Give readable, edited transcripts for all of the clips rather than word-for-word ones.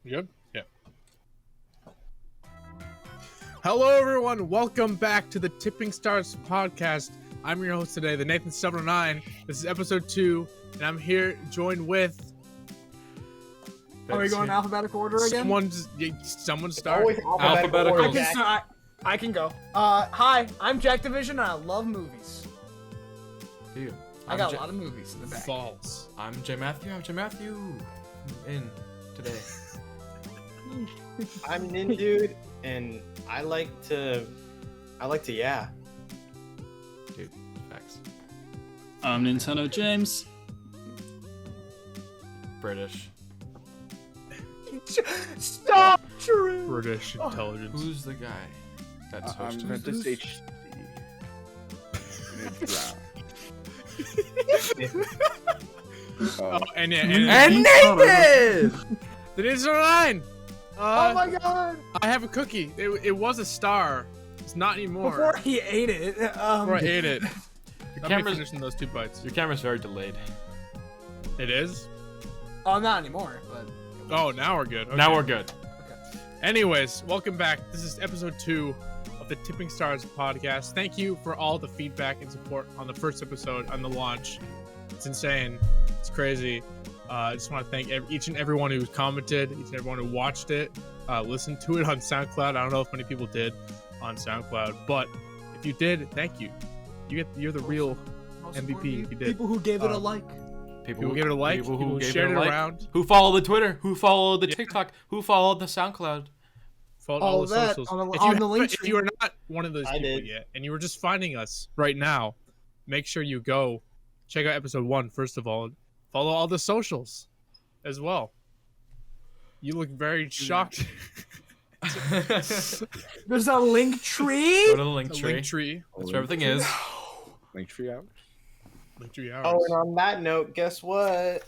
Good? Yeah. Hello, everyone. Welcome back to the Tipping Stars podcast. I'm your host today, the Nathan709. This is episode 2, and I'm here joined with... Are we going alphabetical order again? Someone start. Alphabetical. I can go. Hi, I'm Jack Division, and I love movies. Dude, I got a lot of movies in the back. False. I'm J. Matthew. In today. I'm Nin Dude, and I like to yeah. Dude, facts. I'm Nintendo James. British. Stop, Drew! British intelligence. Who's the guy that's I'm hosting Ventus this? Oh, and Nathan! The Nathan709! Oh my god! I have a cookie. It was a star. It's not anymore. Before he ate it. Before I ate it. Your I'm camera's finishing those 2 bites. Your camera's very delayed. It is? Oh, not anymore, but... Oh, now we're good. Okay. Now we're good. Okay. Anyways, welcome back. This is episode 2 of the Tipping Stars podcast. Thank you for all the feedback and support on the first episode on the launch. It's insane. It's crazy. I just want to thank each and everyone who commented, each and everyone who watched it, listened to it on SoundCloud. I don't know if many people did on SoundCloud, but if you did, thank you. You're the real MVP if you did. People who gave it a like. People who gave it a like, people who shared it around. Who followed the Twitter, who followed the TikTok, who followed the SoundCloud. Followed all all the that socials. on the link If you are not one of those people yet, and you were just finding us right now, make sure you go check out episode 1 first of all. Follow all the socials as well. You look very shocked. There's a link tree? Go to the link tree. Link tree. That's where everything is. Link tree out. Link tree hours. Oh, and on that note, guess what?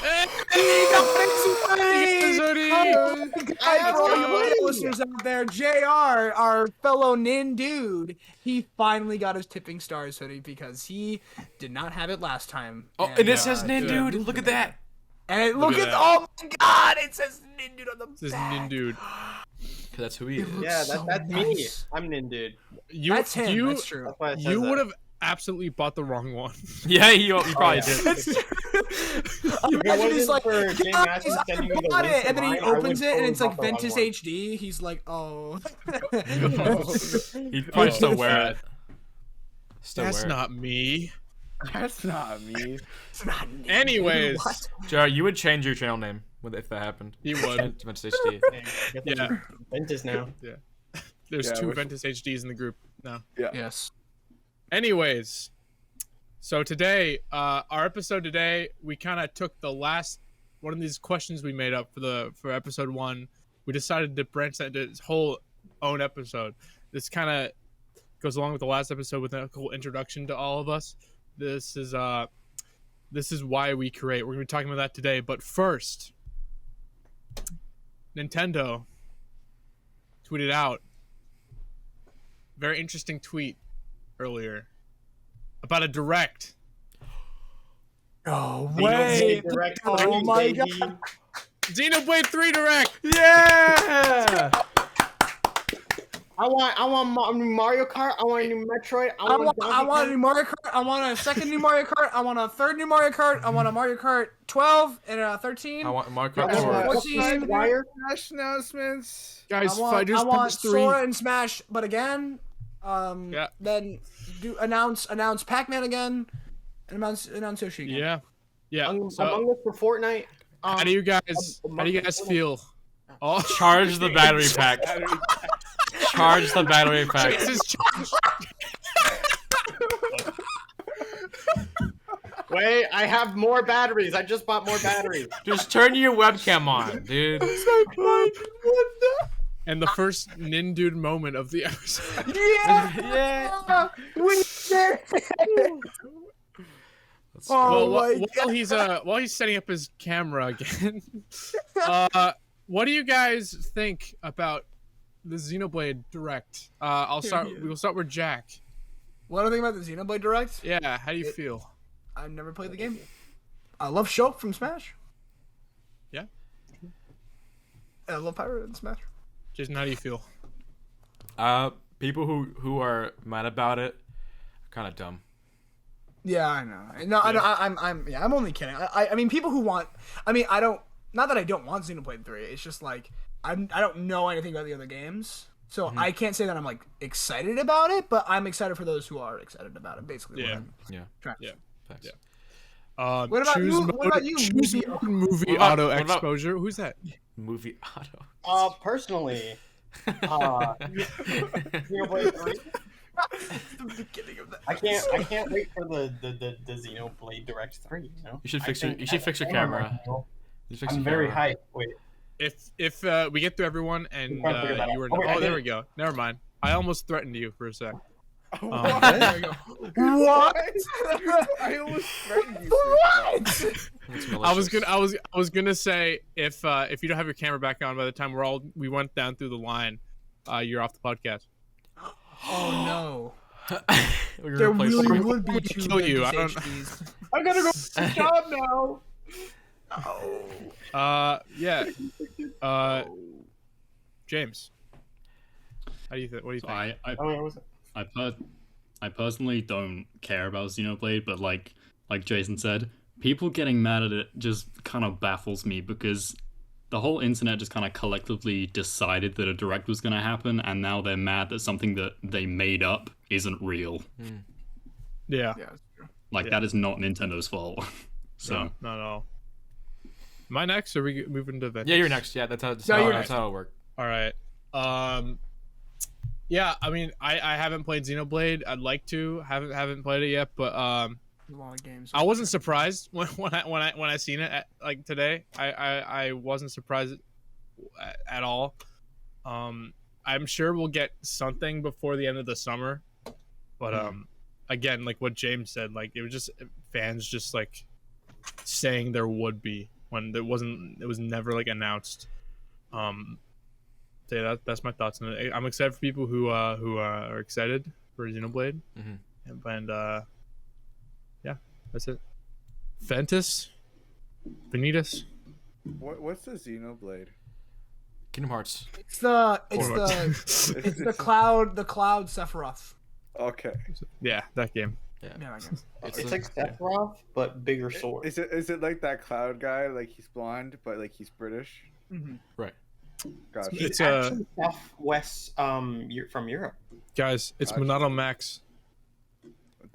Hey, Guys, for all you listeners out there, JR, our fellow Nin dude, he finally got his Tipping Stars hoodie because he did not have it last time. Oh, and it says Nin Dude. Look at that. And Look look at at, that. oh my god, it says Nin dude on the This is back. Nin Dude. Cause that's who he is. Yeah, so that's nice. me. I'm Nin Dude. That's him, You, that's true. That's why it says you that. would have absolutely bought the wrong one. Yeah, you probably yeah. did. That's true. If it Imagine he's wasn't like, for Jay guys, Matthews I sending me the bought link it, to and then he mine, I would opens it, and totally it's like bought the wrong Ventus one. HD. He's like, oh. He'd probably still wear it. Still That's wear it. not me. That's not me. It's not Nin. Anyways. What? Jared, you would change your channel name if that happened. He would. Ventus HD. Yeah. Ventus now. There's Yeah, 2 which- Ventus HDs in the group now. Yes. Anyways, so today, our episode today, we kind of took the last one of these questions we made up for episode 1. We decided to branch that into its whole own episode. This kind of goes along with the last episode with a cool introduction to all of us. This is why we create. We're gonna be talking about that today. But first, Nintendo tweeted out very interesting tweet earlier about a direct. Oh, Xenoblade wait. Direct Oh 3, my baby. god. Xenoblade 3 direct. Yeah! I want a new Mario Kart. I want a new Metroid. I want a Donkey new Mario Kart. I want a second new Mario Kart. I want a third new Mario Kart. I want a Mario Kart 12 and a 13. I want Mario Kart. Kart I want 14. Wire. Smash announcements. Guys, I want Fighters Punch 3. Sora and Smash, but again, Yeah. then do announce Pac-Man again, and announce Yoshi again. Yeah. Yeah. Among So, Us for Fortnite. how do you guys feel? Oh, Charge the battery pack. Charge the battery pack. this is Wait, I have more batteries. I just bought more batteries. Just turn your webcam on, dude. and the first Nin Dude moment of the episode. Yeah. We did it. Let's Oh go. Well, my while he's setting up his camera again, what do you guys think about the Xenoblade Direct? We'll start with Jack. What do you think about the Xenoblade Direct? Yeah, how do you feel? I've never played the game. I love Shulk from Smash. Yeah. I love Pyro in Smash. Jason, how do you feel? People who are mad about it are kind of dumb. Yeah, I know. No, Yeah. I'm only kidding. I mean, people who want. I mean, I don't. Not that I don't want Xenoblade 3. It's just like I don't know anything about the other games, so I can't say that I'm like excited about it. But I'm excited for those who are excited about it. Basically, Yeah. Yeah. Yeah. Thanks. Yeah. What about you? What about you? Choose Movie- movie What about- auto what about- exposure. Who's that? Movie auto. Personally, Xenoblade 3. the beginning of that. I can't wait for the Xenoblade Direct 3. You know. You should fix I think your I- camera. You should fix I'm your very camera. hyped. Wait. If we get through everyone and You can't figure that you were out. Oh, wait, I there did. we go. Never mind. I almost threatened you for a sec. What? There we go. What? I almost threatened you. What? It's I was malicious. gonna say if you don't have your camera back on by the time we went down through the line, you're off the podcast. Oh no. We're gonna There replace really you. would be would two kill you, I vintage don't- HDs. I gotta go to the job now. Yeah. James. How do you think? What do you So think? Oh, yeah, what's it? I personally don't care about Xenoblade, but like Jason said, people getting mad at it just kind of baffles me because the whole internet just kind of collectively decided that a direct was going to happen, and now they're mad that something that they made up isn't real. Yeah. Yeah, that's true. Like Yeah. that is not Nintendo's fault. So No, not at all. Am I next? Or are we moving to Ventus? Yeah, you're next. Yeah, that's how you're that's next. how it'll work. All right. Yeah. I mean, I haven't played Xenoblade. I'd like to. Haven't played it yet, but A lot of games. I wasn't surprised when I seen it like today. I wasn't surprised at all. I'm sure we'll get something before the end of the summer, but again, like what James said, like it was just fans just like saying there would be when there wasn't. It was never like announced. So yeah, that's my thoughts on it. I'm excited for people who are excited for Xenoblade, and yeah, that's it. Ventus, Vanitas. What's the Xenoblade? Kingdom Hearts. It's the cloud Sephiroth. Okay. Yeah, that game. Yeah, I guess. It's like Sephiroth, but bigger sword. Is it like that Cloud guy? Like he's blonde, but like he's British. Right. Gotcha. It's It's actually Southwest from Europe. guys, it's Gotcha. Monado Max.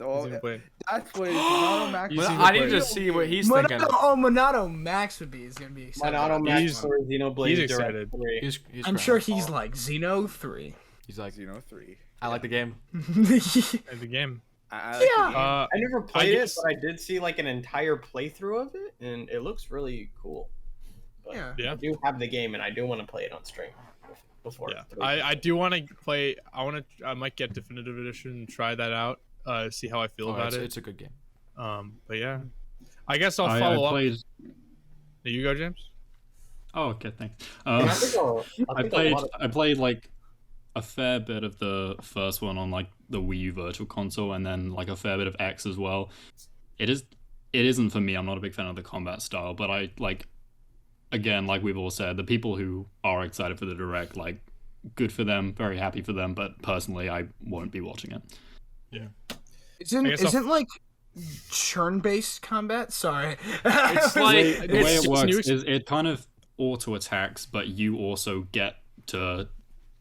Oh, Xenoblade. that's what Monado Max. But seen I the need to play. see what he's thinking. Monado Max is gonna be excited. Monado about Max He's- for Xenoblade he's Direct excited. 3. He's I'm crying. sure he's like Xeno 3. He's like, Xeno 3. I like the game. And the game. I like Yeah. the game. I never played guess- it, but I did see like an entire playthrough of it, and it looks really cool. But Yeah. Yeah. I do have the game, and I do want to play it on stream before. Yeah, 3. I do want to play. I might get definitive edition and try that out. See how I feel Oh, about it's, it. it's a good game. But yeah, I guess I'll I follow up. played. There you go, James. Oh, okay, thanks. And I think I a played. lot of- I played like a fair bit of the first one on like the Wii U Virtual Console, and then like a fair bit of X as well. It isn't for me. I'm not a big fan of the combat style, but I like. Again, like we've all said, the people who are excited for the direct, like, good for them, very happy for them. But personally, I won't be watching it. Isn't I guess I'll- isn't like churn-based combat? Sorry. It's The like way, the way it's it works new- is it kind of auto attacks, but you also get to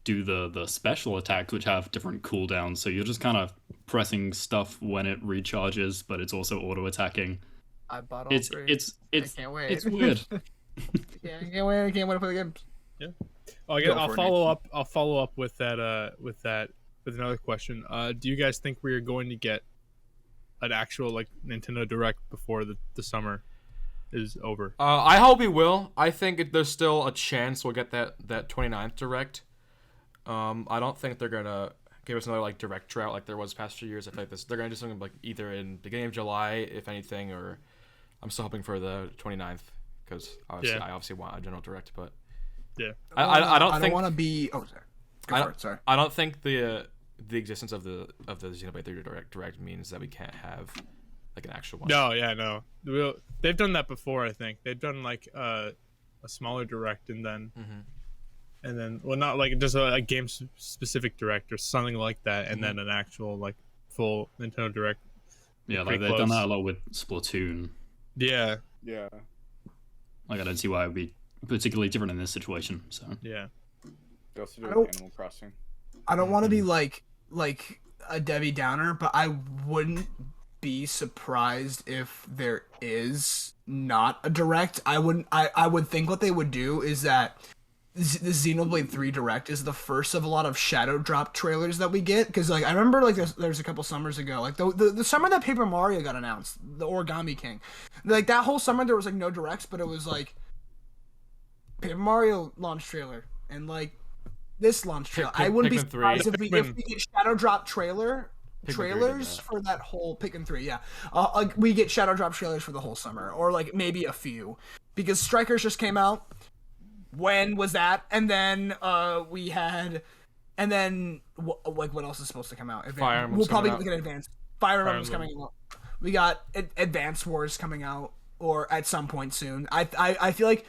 do the special attacks, which have different cooldowns. So you're just kind of pressing stuff when it recharges, but it's also auto attacking. I bought all It's three. I can't wait. It's weird. I can't wait. I can't wait to play the games. Oh, Go I'll for it, follow up. I'll follow up with that. With another question. Do you guys think we are going to get an actual like Nintendo Direct before the summer is over? I hope we will. I think there's still a chance we'll get that 29th direct. I don't think they're gonna give us another like direct drought like there was past few years. I think they're gonna do something like either in beginning of July, if anything, or I'm still hoping for the 29th because Yeah. I obviously want a general direct, but Yeah. I don't I think don't want to be. Oh, sorry. Go for it. Sorry. I don't think the existence of the Xenoblade 3 direct means that we can't have like an actual one. No, yeah, no. They've done that before. I think they've done like a smaller direct and then and then not like just a game specific direct or something like that, and then an actual like full Nintendo Direct. Yeah, like Pretty they've done close. that a lot with Splatoon. Yeah, Yeah. Like I don't see why it would be particularly different in this situation. So yeah. They also do I it don't- with Animal Crossing. I don't want to be like a Debbie Downer, but I wouldn't be surprised if there is not a direct. I would think what they would do is that the Xenoblade 3 Direct is the first of a lot of shadow drop trailers that we get, because like I remember like there's a couple summers ago, like the summer that Paper Mario got announced, the Origami King, like that whole summer there was like no directs, but it was like Paper Mario launch trailer and like this launch trailer. I wouldn't be Pikmin 3. surprised if we get shadow drop Pikmin 3 did trailers that. for that whole Pikmin 3, yeah. Like we get shadow drop trailers for the whole summer, or like maybe a few, because Strikers just came out. When was that? And then we had, and then like what else is supposed to come out? Fire Emblem's we'll probably coming look at Advance. Fire Emblem's Emblem. coming out. We got Advance Wars coming out, or at some point soon. I feel like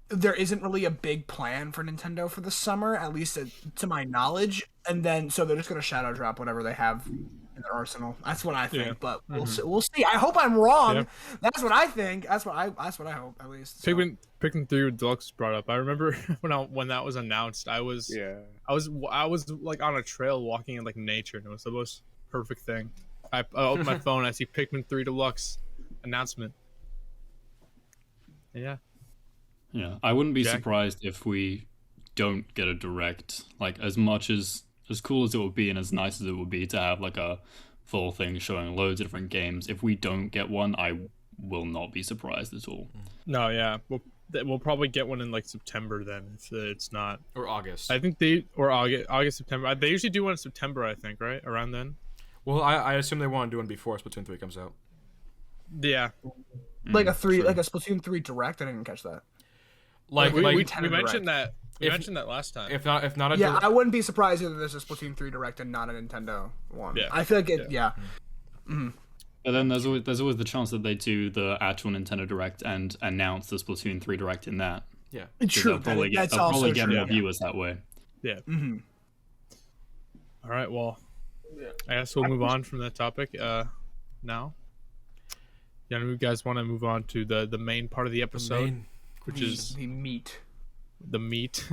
there isn't really a big plan for Nintendo for the summer, at least to my knowledge. And then so they're just gonna shadow drop whatever they have in their arsenal. That's what I think. Yeah. But we'll see. I hope I'm wrong. Yeah. That's what I think. That's what I hope, at least. So. Pikmin 3 Deluxe brought up. I remember when that was announced, I was like on a trail walking in like nature, and it was the most perfect thing. I opened my phone, I see Pikmin 3 Deluxe announcement. Yeah. yeah, I wouldn't be Jack? surprised if we don't get a direct. Like as much as cool as it would be and as nice as it would be to have like a full thing showing loads of different games, if we don't get one, I will not be surprised at all. No, yeah. We'll probably get one in like September then, if it's not. Or August. I think August, September. They usually do one in September, I think, right? Around then. Well, I assume they want to do one before Splatoon 3 comes out. Yeah. Like a Sure. like a Splatoon 3 Direct. I didn't catch that. Like, we Nintendo mentioned Direct. that. We If- mentioned that last time. if not a Yeah, direct- I wouldn't be surprised if there's a Splatoon 3 Direct and not a Nintendo one. Yeah. I feel like it. Yeah. But then there's always the chance that they do the actual Nintendo Direct and announce the Splatoon 3 Direct in that. yeah. 'Cause True. They'll probably get, That's they'll also probably get true. more viewers that way. Yeah. Mm-hmm. All right. Well, I guess we'll move on from that topic. Now. Yeah, you guys want to move on to the main part of the episode, which is The meat. the meat.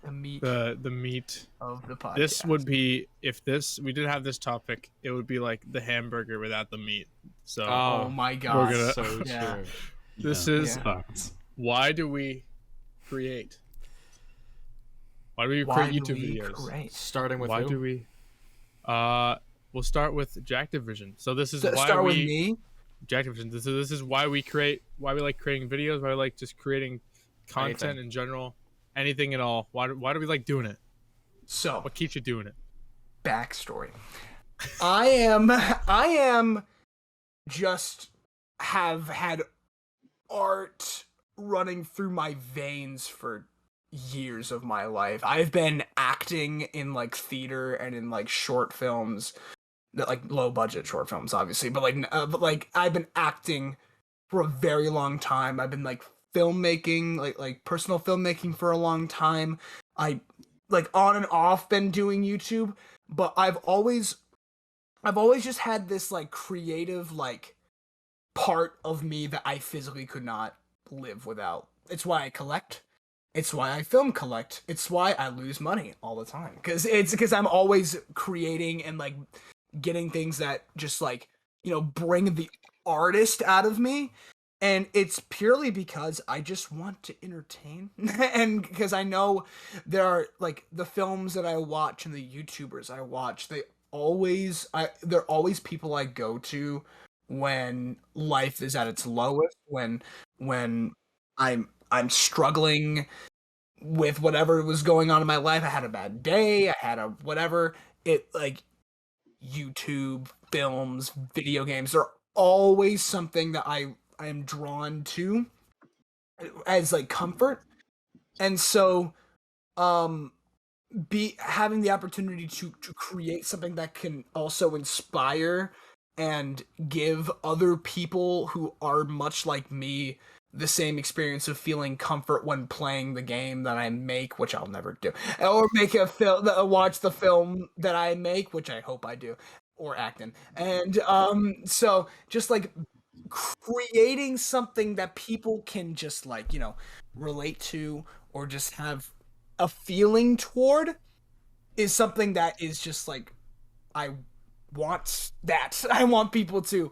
The meat the meat. of the podcast. This would be if we did have this topic, it would be like the hamburger without the meat. So Oh my god. gonna- So Yeah. true. this Yeah. is Yeah. Facts. why do we create? Why do we Why create do YouTube we videos? create? Starting with Why who? do we? We'll start with Jack Division. So this is So why start we with me. Jack Division. This is why we like creating videos. Why we like just creating content Anything. in general, anything at all. Why do we like doing it? So What keeps you doing it? backstory. I am just have had art running through my veins for years of my life. I've been acting in like theater and in like short films, that like low budget short films obviously, but like I've been acting for a very long time. I've been like filmmaking, like personal filmmaking for a long time. I like on and off been doing YouTube, but I've always just had this like creative like part of me that I physically could not live without. It's why I collect. It's why I film collect. It's why I lose money all the time. Because I'm always creating and like getting things that just like, you know, bring the artist out of me. And it's purely because I just want to entertain. And because I know there are like the films that I watch and the YouTubers I watch, they're always people I go to when life is at its lowest, when I'm struggling with whatever was going on in my life. I had a bad day, I had a whatever. It like YouTube, films, video games, they're always something that I am drawn to as like comfort. And so having the opportunity to create something that can also inspire and give other people who are much like me the same experience of feeling comfort when playing the game that I make, which I'll never do, or make a film, watch the film that I make, which I hope I do, or act in. And so just like creating something that people can just like, you know, relate to or just have a feeling toward is something that is just like I want that. I want people to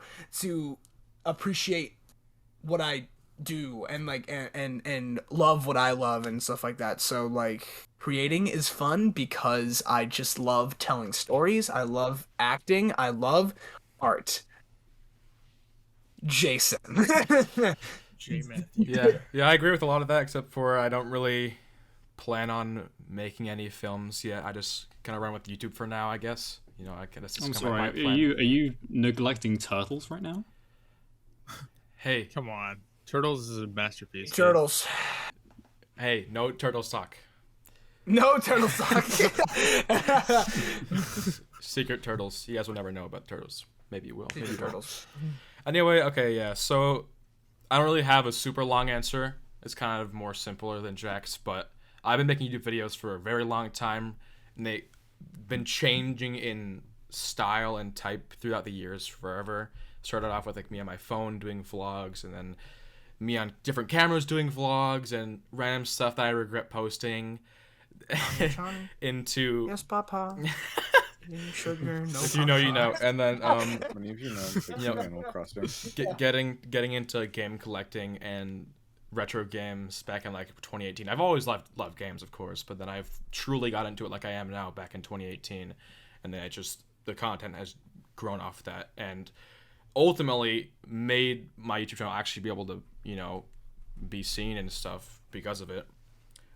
appreciate what I do and like and love what I love and stuff like that. So like creating is fun because I just love telling stories. I love acting. I love art. Jason. J Matthew. Yeah, I agree with a lot of that, except for I don't really plan on making any films yet. I just kind of run with YouTube for now, I guess. You know, that's just I'm kind of my sorry. plan. Are you neglecting turtles right now? Hey, Come on. Turtles is a masterpiece. dude. Turtles. hey, no turtles talk. No turtle talk. Secret turtles. You guys will never know about turtles. Maybe you will. Maybe you won't. Turtles. Anyway, okay, yeah. So I don't really have a super long answer. It's kind of more simpler than Jack's, but I've been making YouTube videos for a very long time, and they've been changing in style and type throughout the years forever. Started off with like me on my phone doing vlogs, and then me on different cameras doing vlogs and random stuff that I regret posting. Into Yes, Papa. Sugar, no if you know, you know. And then Many of you know, it's like You know, Animal Crossing. getting into game collecting and retro games back in like 2018. I've always loved games, of course, but then I've truly got into it like I am now back in 2018, and then the content has grown off that and ultimately made my YouTube channel actually be able to, you know, be seen and stuff because of it.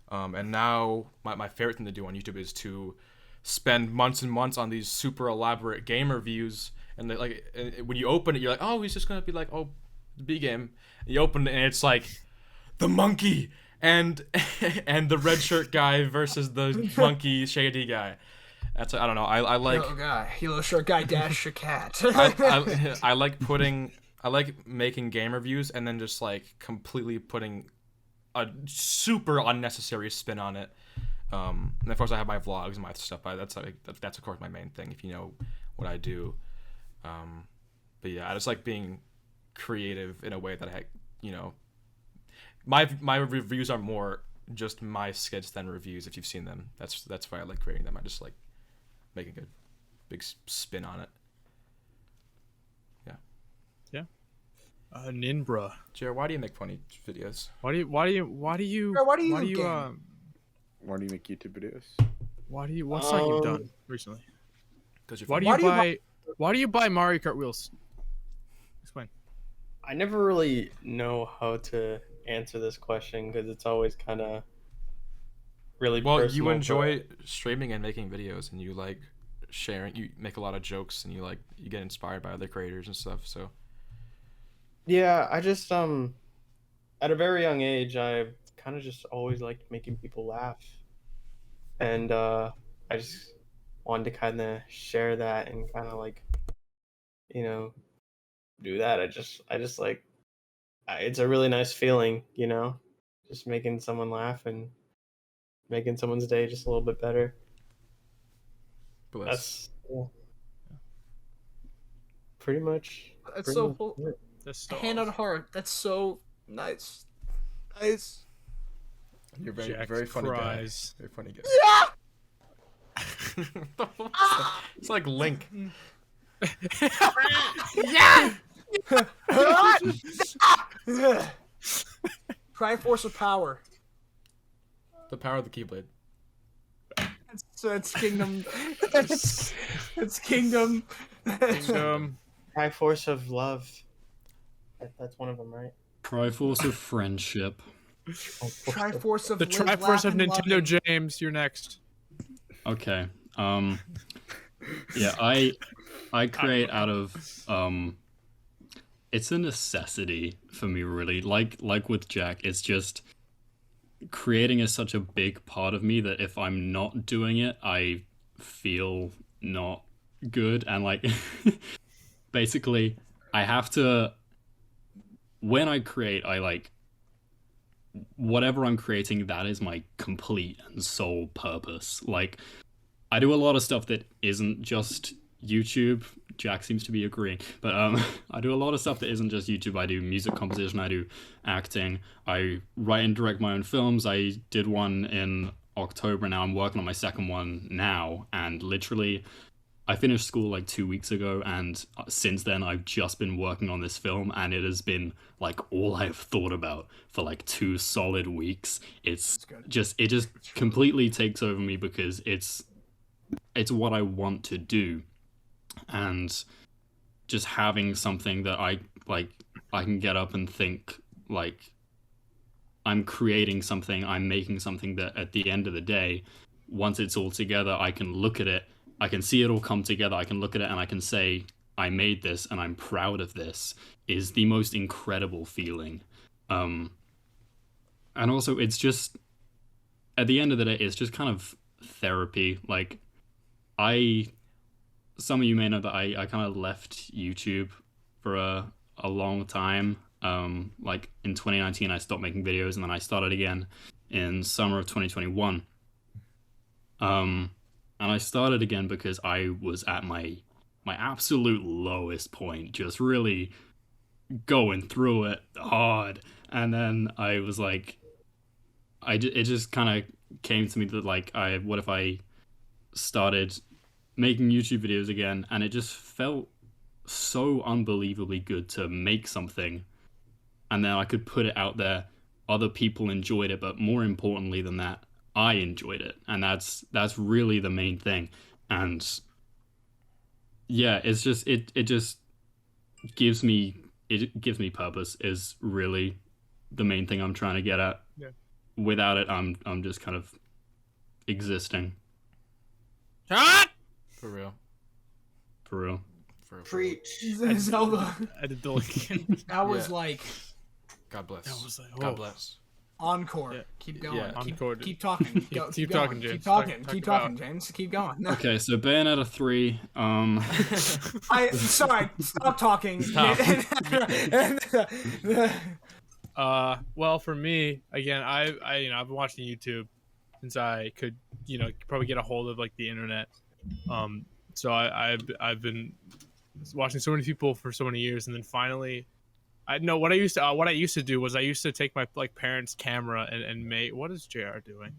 And now my favorite thing to do on YouTube is to spend months and months on these super elaborate game reviews, and when you open it, you're like, oh, he's just gonna be like, oh, B game. And you open it, and it's like the monkey and and the red shirt guy versus the monkey shady guy. That's I don't know. I like yellow shirt guy dash a cat. I like making game reviews and then just like completely putting a super unnecessary spin on it. And of course I have my vlogs and my stuff. That's of course my main thing if you know what I do. But yeah, I just like being creative in a way that you know, my reviews are more just my skits than reviews. If you've seen them, that's why I like creating them. I just like making a big spin on it. Yeah. Ninbra. Jared, why do you make funny videos? Why do you Why do you why do you Why do you make YouTube videos? what's that you've done recently? Because you're Why funny. do you buy Mario Kart wheels? Explain. I never really know how to answer this question because it's always kind of really Well, personal, you but- enjoy streaming and making videos, and you like sharing. You make a lot of jokes, and you get inspired by other creators and stuff. So Yeah, I just at a very young age, I kind of just always liked making people laugh, and I just wanted to kind of share that and kind of like, you know, do that. I just like, it's a really nice feeling, you know, just making someone laugh and making someone's day just a little bit better. bless. That's pretty much. That's pretty so much cool. it. That's so Hand on awesome. heart. That's so nice. Nice. You're Jack very funny cries. guy. Very funny guy. Yeah. It's like Link. Yeah. Triforce of power. The power of the Keyblade. It's kingdom. It's kingdom. Kingdom. Triforce of love. That's one of them, right? Triforce of friendship. Triforce of The live, Triforce laugh, of and Nintendo loving. James, you're next. Okay. Yeah, I create out of it's a necessity for me really. Like with Jack, it's just creating is such a big part of me that if I'm not doing it, I feel not good and like basically I have to when I create, I like whatever I'm creating, that is my complete and sole purpose. Like, I do a lot of stuff that isn't just YouTube. Jack seems to be agreeing, but I do a lot of stuff that isn't just YouTube. I do music composition, I do acting, I write and direct my own films. I did one in October. Now I'm working on my second one now, and literally I finished school like 2 weeks ago, and since then I've just been working on this film, and it has been like all I've thought about for like 2 solid weeks. It just completely takes over me because it's what I want to do, and just having something that I can get up and think like I'm creating something, I'm making something that at the end of the day, once it's all together, I can look at it, I can see it all come together, I can look at it and I can say, I made this and I'm proud of this, is the most incredible feeling. And also it's just, at the end of the day, it's just kind of therapy. Like, some of you may know that I kind of left YouTube for a long time. Like in 2019, I stopped making videos, and then I started again in summer of 2021. And I started again because I was at my absolute lowest point, just really going through it hard. And then I was like, it just kind of came to me that like, what if I started making YouTube videos again? And it just felt so unbelievably good to make something, and then I could put it out there, other people enjoyed it, but more importantly than that, I enjoyed it, and that's really the main thing. And yeah, it's just it just gives me purpose, is really the main thing I'm trying to get at. Yeah. Without it, I'm just kind of existing. Shut! For real. For real. Preach. Zelda. I did the link. That was Yeah. like God bless. That was like, God oh. bless. encore. Yeah. Keep going. Yeah. Keep, Encore. keep talking. Go, Keep going. talking, James. Keep talking. Talk Keep about- talking, James. Keep going. Okay, so Bayonetta 3. Sorry. Stop talking. Stop. Well, for me, again, I've been watching YouTube since I could, probably get a hold of like the internet. So I've been watching so many people for so many years, and then finally, what I used to do was I used to take my like parents' camera and make. What is JR doing?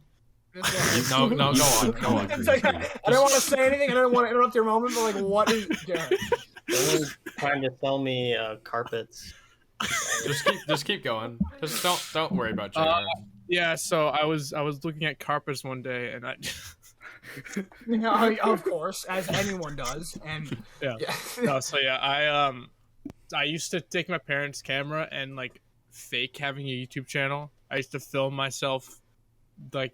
No, go on. Go on. It's like, I don't want to say anything. I don't want to interrupt your moment, but like, what is Jared? They're trying to sell me carpets. Just keep going. Just don't worry about JR. Yeah, so I was looking at carpets one day, and Of course, as anyone does, and Yeah. No, so yeah, I used to take my parents' camera and like fake having a YouTube channel. I used to film myself, like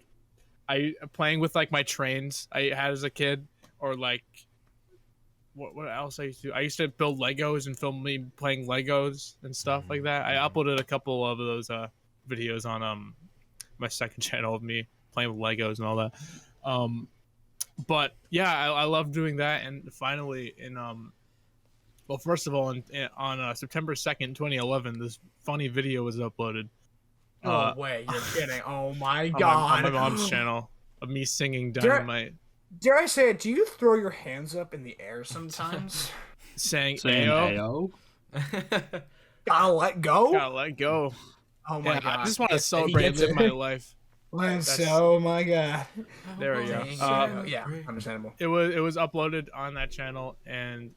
playing with like my trains I had as a kid, or like what else I used to do? I used to build Legos and film me playing Legos and stuff like that. I uploaded a couple of those videos on my second channel of me playing with Legos and all that. But yeah, I love doing that. And finally, well, first of all, on September 2nd, 2011, this funny video was uploaded. no way, you're kidding! Oh my on god! my mom's channel of me singing Dare- Dynamite, Dare I say it? Do you throw your hands up in the air sometimes? saying Saying Ayo, Ayo. Gotta let go. gotta let go. Oh my Yeah, god! I just want to He celebrate and gets live it. my life. Oh my god! There we go. Yeah, understandable. It was uploaded on that channel, and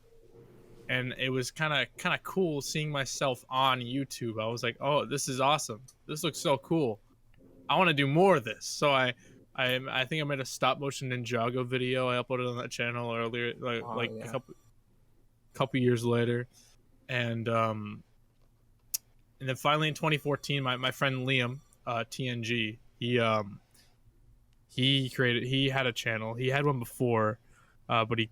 it was kind of cool seeing myself on YouTube. I was like, oh, this is awesome. This looks so cool. I want to do more of this. So I think I made a stop motion Ninjago video. I uploaded on that channel earlier, yeah. a couple years later, and then finally in 2014, my friend Liam, TNG, he had a channel. He had one before, but he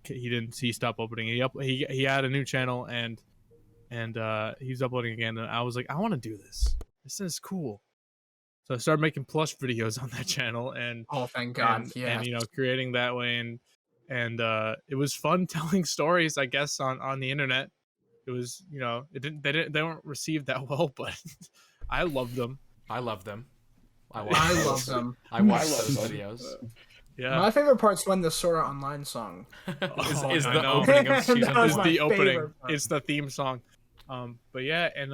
stopped uploading. He had a new channel, and he's uploading again. And I was like, I want to do this. This is cool. So I started making plush videos on that channel, and Oh, thank God! and creating that way, and it was fun telling stories, I guess, on the internet. It was, they weren't received that well, but I loved them. I love them. I I watch love those. them. I watch I love those them. videos. Yeah. My favorite part's when the Sword Art Online song. Is I the know. opening of That season was It's my one. the opening. favorite part. It's the theme song. But yeah, and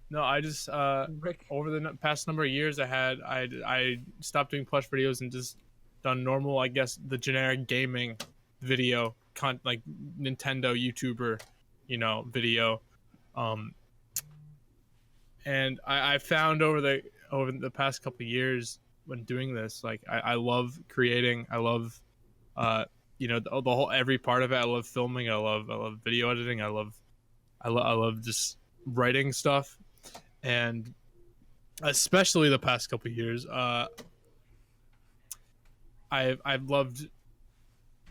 no, I just Rick. over the past number of years, I stopped doing plush videos and just done normal, I guess, the generic gaming video like Nintendo YouTuber, video. Um, and I found over the past couple of years when doing this, like I love creating. I love the whole every part of it. I love filming. I love video editing. I love just writing stuff, and especially the past couple of years, I've loved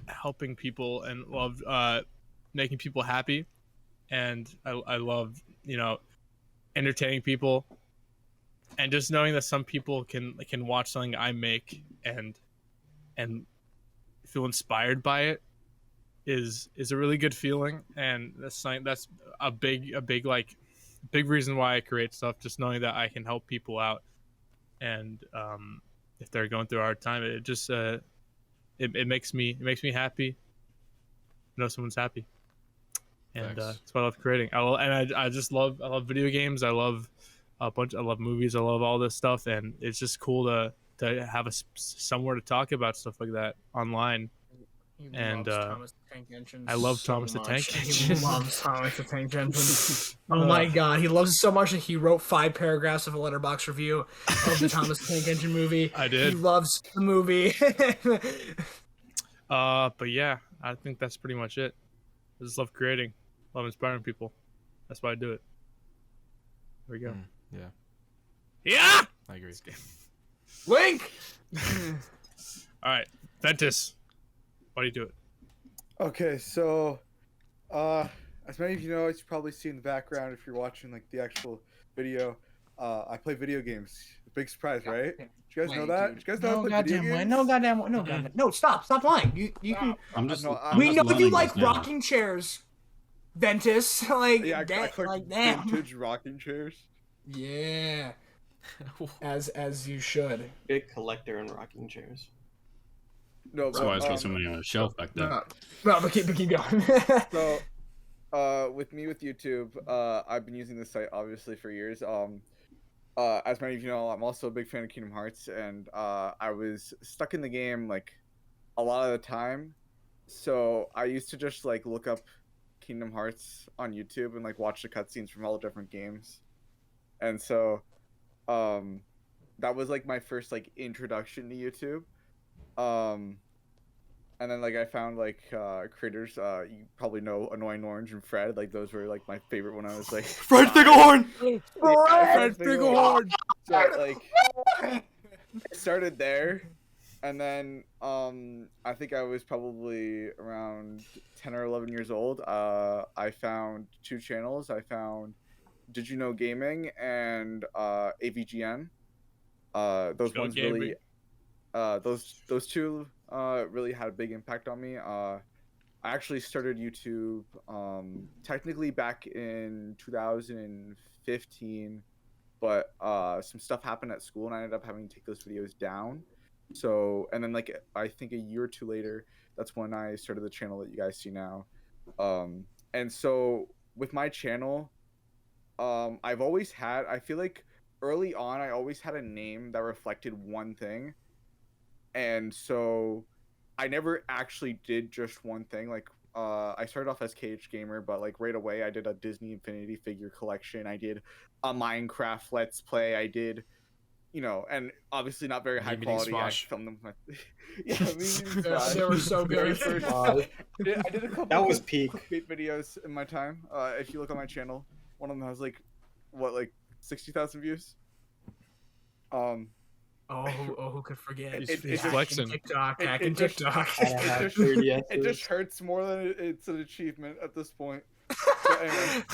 helping people and loved making people happy, and I love entertaining people, and just knowing that some people can watch something I make and feel inspired by it is a really good feeling, and that's a big like big reason why I create stuff. Just knowing that I can help people out, and if they're going through a hard time, it just it makes me happy. Know someone's happy, and Thanks. that's what I love creating. I just love video games. I love movies. I love all this stuff, and it's just cool to have somewhere to talk about stuff like that online. He And, loves Thomas the Tank Engine. I love so Thomas the much. Tank He Engine. loves Thomas the Tank Engine. Oh my god, he loves it so much that he wrote 5 paragraphs of a letterbox review of the Thomas the Tank Engine movie. I did. He loves the movie. But yeah, I think that's pretty much it. I just love creating, love inspiring people. That's why I do it. There we go. Yeah, Yeah. I agree. Link. All right, Ventus. Why do you do it? Okay, so, as many of you know, as you probably see in the background if you're watching like the actual video, I play video games. Big surprise, right? Did you guys know that? Did you guys know I play video games? No goddamn way. No goddamn. No, stop lying. You can. I'm just. No, I'm We just know you learning like this now. rocking chairs, Ventus. Like Yeah, I that. collect Like damn. vintage rocking chairs. Yeah. As you should. Big collector in rocking chairs. No, That's why it's got so many on the shelf back there. No, but keep going. So, with YouTube, I've been using this site obviously for years. As many of you know, I'm also a big fan of Kingdom Hearts, and I was stuck in the game like a lot of the time. So I used to just like look up Kingdom Hearts on YouTube and like watch the cutscenes from all the different games. And so, that was like my first like introduction to YouTube. And then like I found like creators, you probably know Annoying Orange and Fred, like those were like my favorite when I was like Fred Bighorn. Fred Bighorn. So like I started there, and then I think I was probably around 10 or 11 years old. I found 2 channels. I found Did You Know Gaming and AVGN. Those ones really those two really had a big impact on me. I actually started YouTube technically back in 2015, but some stuff happened at school and I ended up having to take those videos down. So, and then like I think a year or 2 later, that's when I started the channel that you guys see now. And so with my channel, I feel like early on I always had a name that reflected one thing. And so I never actually did just one thing. Like I started off as KH Gamer, but like right away I did a Disney Infinity figure collection. I did a Minecraft Let's Play. I did, and obviously not very high quality. I filmed them with They were so good. I did a couple That was peak. clickbait videos in my time. If you look on my channel, one of them has like 60,000 views. Who could forget? He's flexing. Hacking TikTok. It just hurts more than it's an achievement at this point. But anyway,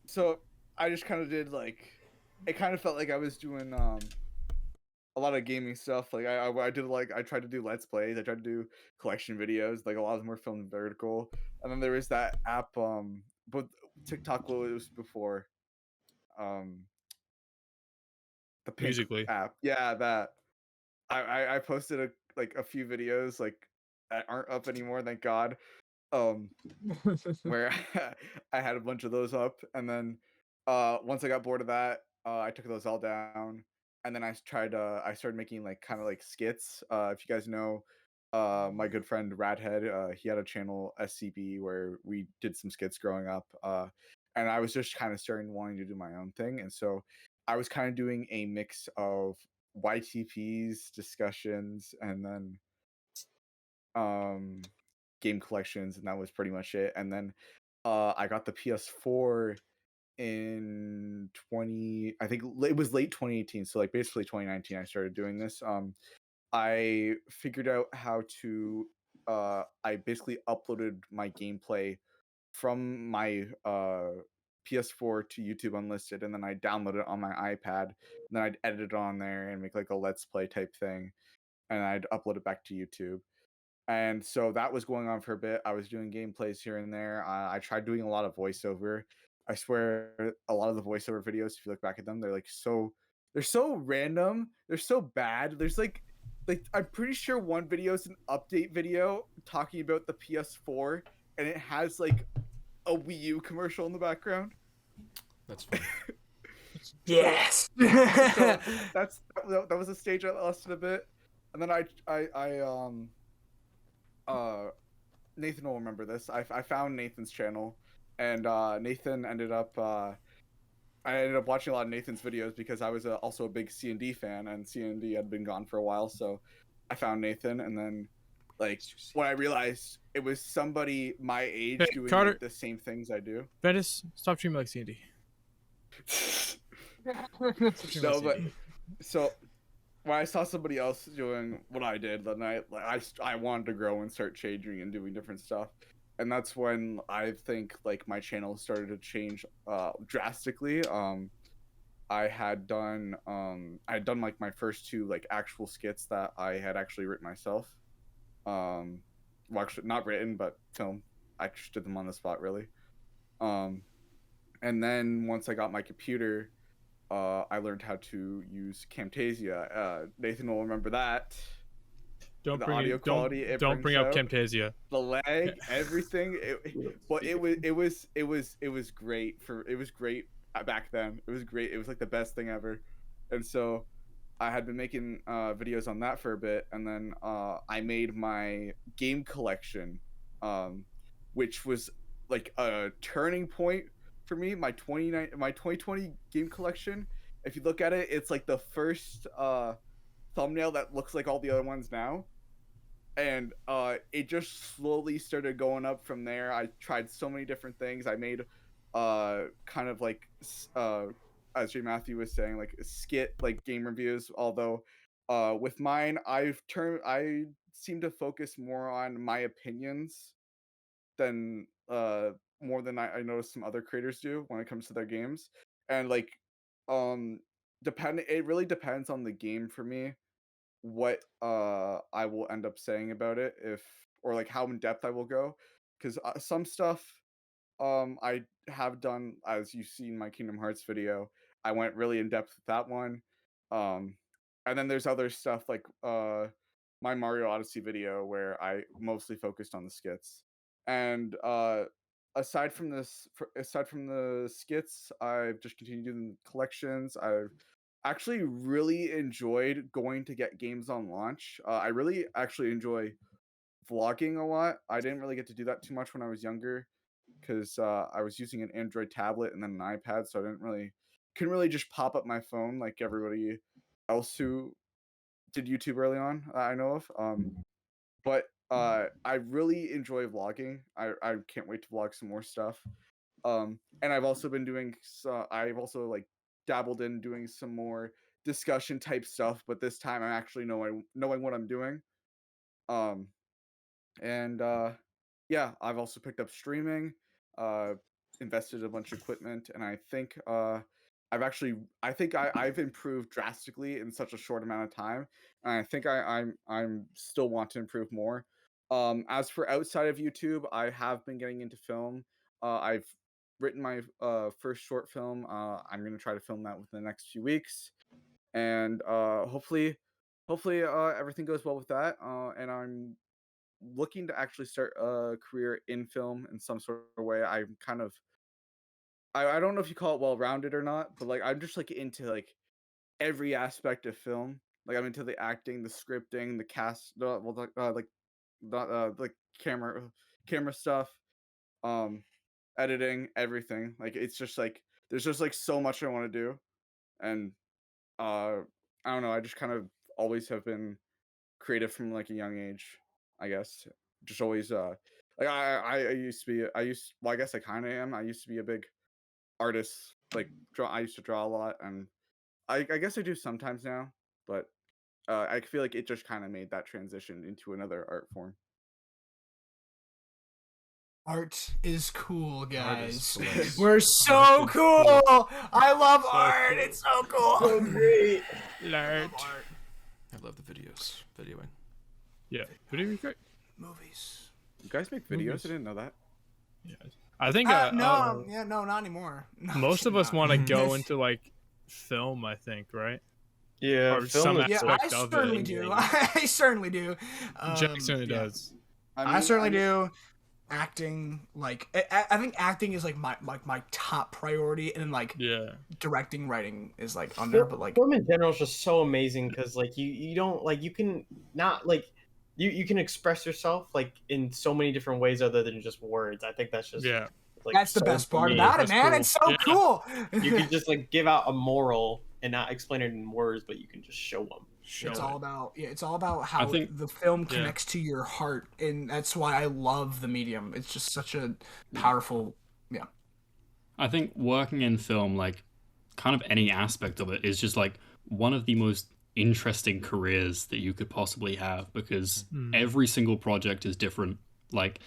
so I just kind of did like, it kind of felt like I was doing a lot of gaming stuff. Like I tried to do Let's Plays. I tried to do collection videos. Like a lot of them were filmed vertical. And then there was that app, but TikTok was before. the pink Musically. app. Yeah, that. I posted a few videos like that aren't up anymore, thank God. Um, where I had a bunch of those up, and then once I got bored of that, I took those all down, and then I started making like kind of like skits. If you guys know my good friend Radhead, he had a channel SCB where we did some skits growing up, and I was just kind of starting wanting to do my own thing, and so I was kind of doing a mix of YTPs, discussions, and then um game collections, and that was pretty much it. And then I got the PS4 in 20, I think it was late 2018, so like basically 2019 I started doing this. I figured out how to I basically uploaded my gameplay from my PS4 to YouTube Unlisted, and then I downloaded it on my iPad, and then I'd edit it on there and make like a let's play type thing, and I'd upload it back to YouTube. And so that was going on for a bit. I was doing gameplays here and there. I tried doing a lot of voiceover. I swear, a lot of the voiceover videos, if you look back at them, they're so random. They're so bad. There's like I'm pretty sure one video is an update video talking about the PS4, and it has like a Wii U commercial in the background. That's funny. Yes. So that was a stage I lasted a bit, and then Nathan will remember this. I found Nathan's channel, and Nathan ended up. I ended up watching a lot of Nathan's videos because I was also a big C&D fan, and C&D had been gone for a while. So I found Nathan, and then like when I realized it was somebody my age Hey, doing Carter. like, the same things I do. Venice, stop treating me like Sandy. No, but so when I saw somebody else doing what I did, then I wanted to grow and start changing and doing different stuff, and that's when I think like my channel started to change drastically. I had done like my first two like actual skits that I had actually written myself. Well, actually not written, but film. I just did them on the spot, really. And then once I got my computer, I learned how to use Camtasia. Nathan will remember that. Don't The bring audio quality it don't bring brings up out. Camtasia. The lag, everything. But it was great back then. It was great. It was like the best thing ever. And so I had been making videos on that for a bit, and then I made my game collection, which was like a turning point for me. My 2020 game collection. If you look at it, it's like the first thumbnail that looks like all the other ones now, and it just slowly started going up from there. I tried so many different things. I made kind of like as Jay Matthew was saying, like skit like game reviews, although with mine I seem to focus more on my opinions than more than I noticed some other creators do when it comes to their games. And like it really depends on the game for me what I will end up saying about it, if or like how in depth I will go, because some stuff I have done, as you see in my Kingdom Hearts video, I went really in depth with that one. um and then there's other stuff like my Mario Odyssey video where I mostly focused on the skits. And aside from the skits, I've just continued doing collections. I've actually really enjoyed going to get games on launch. I really actually enjoy vlogging a lot. I didn't really get to do that too much when I was younger because I was using an Android tablet and then an iPad, so I couldn't really just pop up my phone like everybody else who did YouTube early on. I know of. But I really enjoy vlogging. I can't wait to vlog some more stuff. And I've also been doing. I've also like dabbled in doing some more discussion type stuff, but this time I'm actually knowing what I'm doing. Um, and yeah, I've also picked up streaming, uh, invested a bunch of equipment, and I think I've improved drastically in such a short amount of time, and I think I'm still want to improve more. As for outside of YouTube, I have been getting into film. I've written my first short film. I'm gonna try to film that within the next few weeks. and hopefully everything goes well with that. And I'm looking to actually start a career in film in some sort of way. I'm kind of I don't know if you call it well rounded or not, but like I'm just like into like every aspect of film. Like I'm into the acting, the scripting, the cast, like camera stuff, um, editing, everything. Like it's just like there's just like so much I want to do, and I don't know. I just kind of always have been creative from like a young age. I guess just always like I used to be well I guess I kind of am. I used to be a big artist. Like draw. I used to draw a lot, and I guess I do sometimes now, but I feel like it just kind of made that transition into another art form. Art is cool, Art guys. is bliss. We're so Art is cool. I love So art. cool. It's so cool. So great. Lord. Art. I love the videoing. Yeah. Video is great. Movies. You guys make videos? Movies. I didn't know that. Yeah. I think No, not anymore. No, most of us not. want to go Yes. into like film. I think, right? Yeah, Or film some is Yeah, so I aspect of certainly it. do. I certainly do. Jack certainly yeah. does. I certainly do. Acting, like I think acting is like my top priority, and then like Yeah. directing, writing is like on there. But like, film in general is just so amazing because like you don't like you can not like you can express yourself like in so many different ways other than just words. I think that's just Yeah. like that's the so best part neat. about it, That's man. cool. It's so Yeah. cool. You can just like give out a moral and not explain it in words, but you can just show them. It's all about it's all about how I think- the film Yeah. connects to your heart, and that's why I love the medium. It's just such a powerful. Yeah. I think working in film, like kind of any aspect of it, is just like one of the most interesting careers that you could possibly have because every single project is different. Like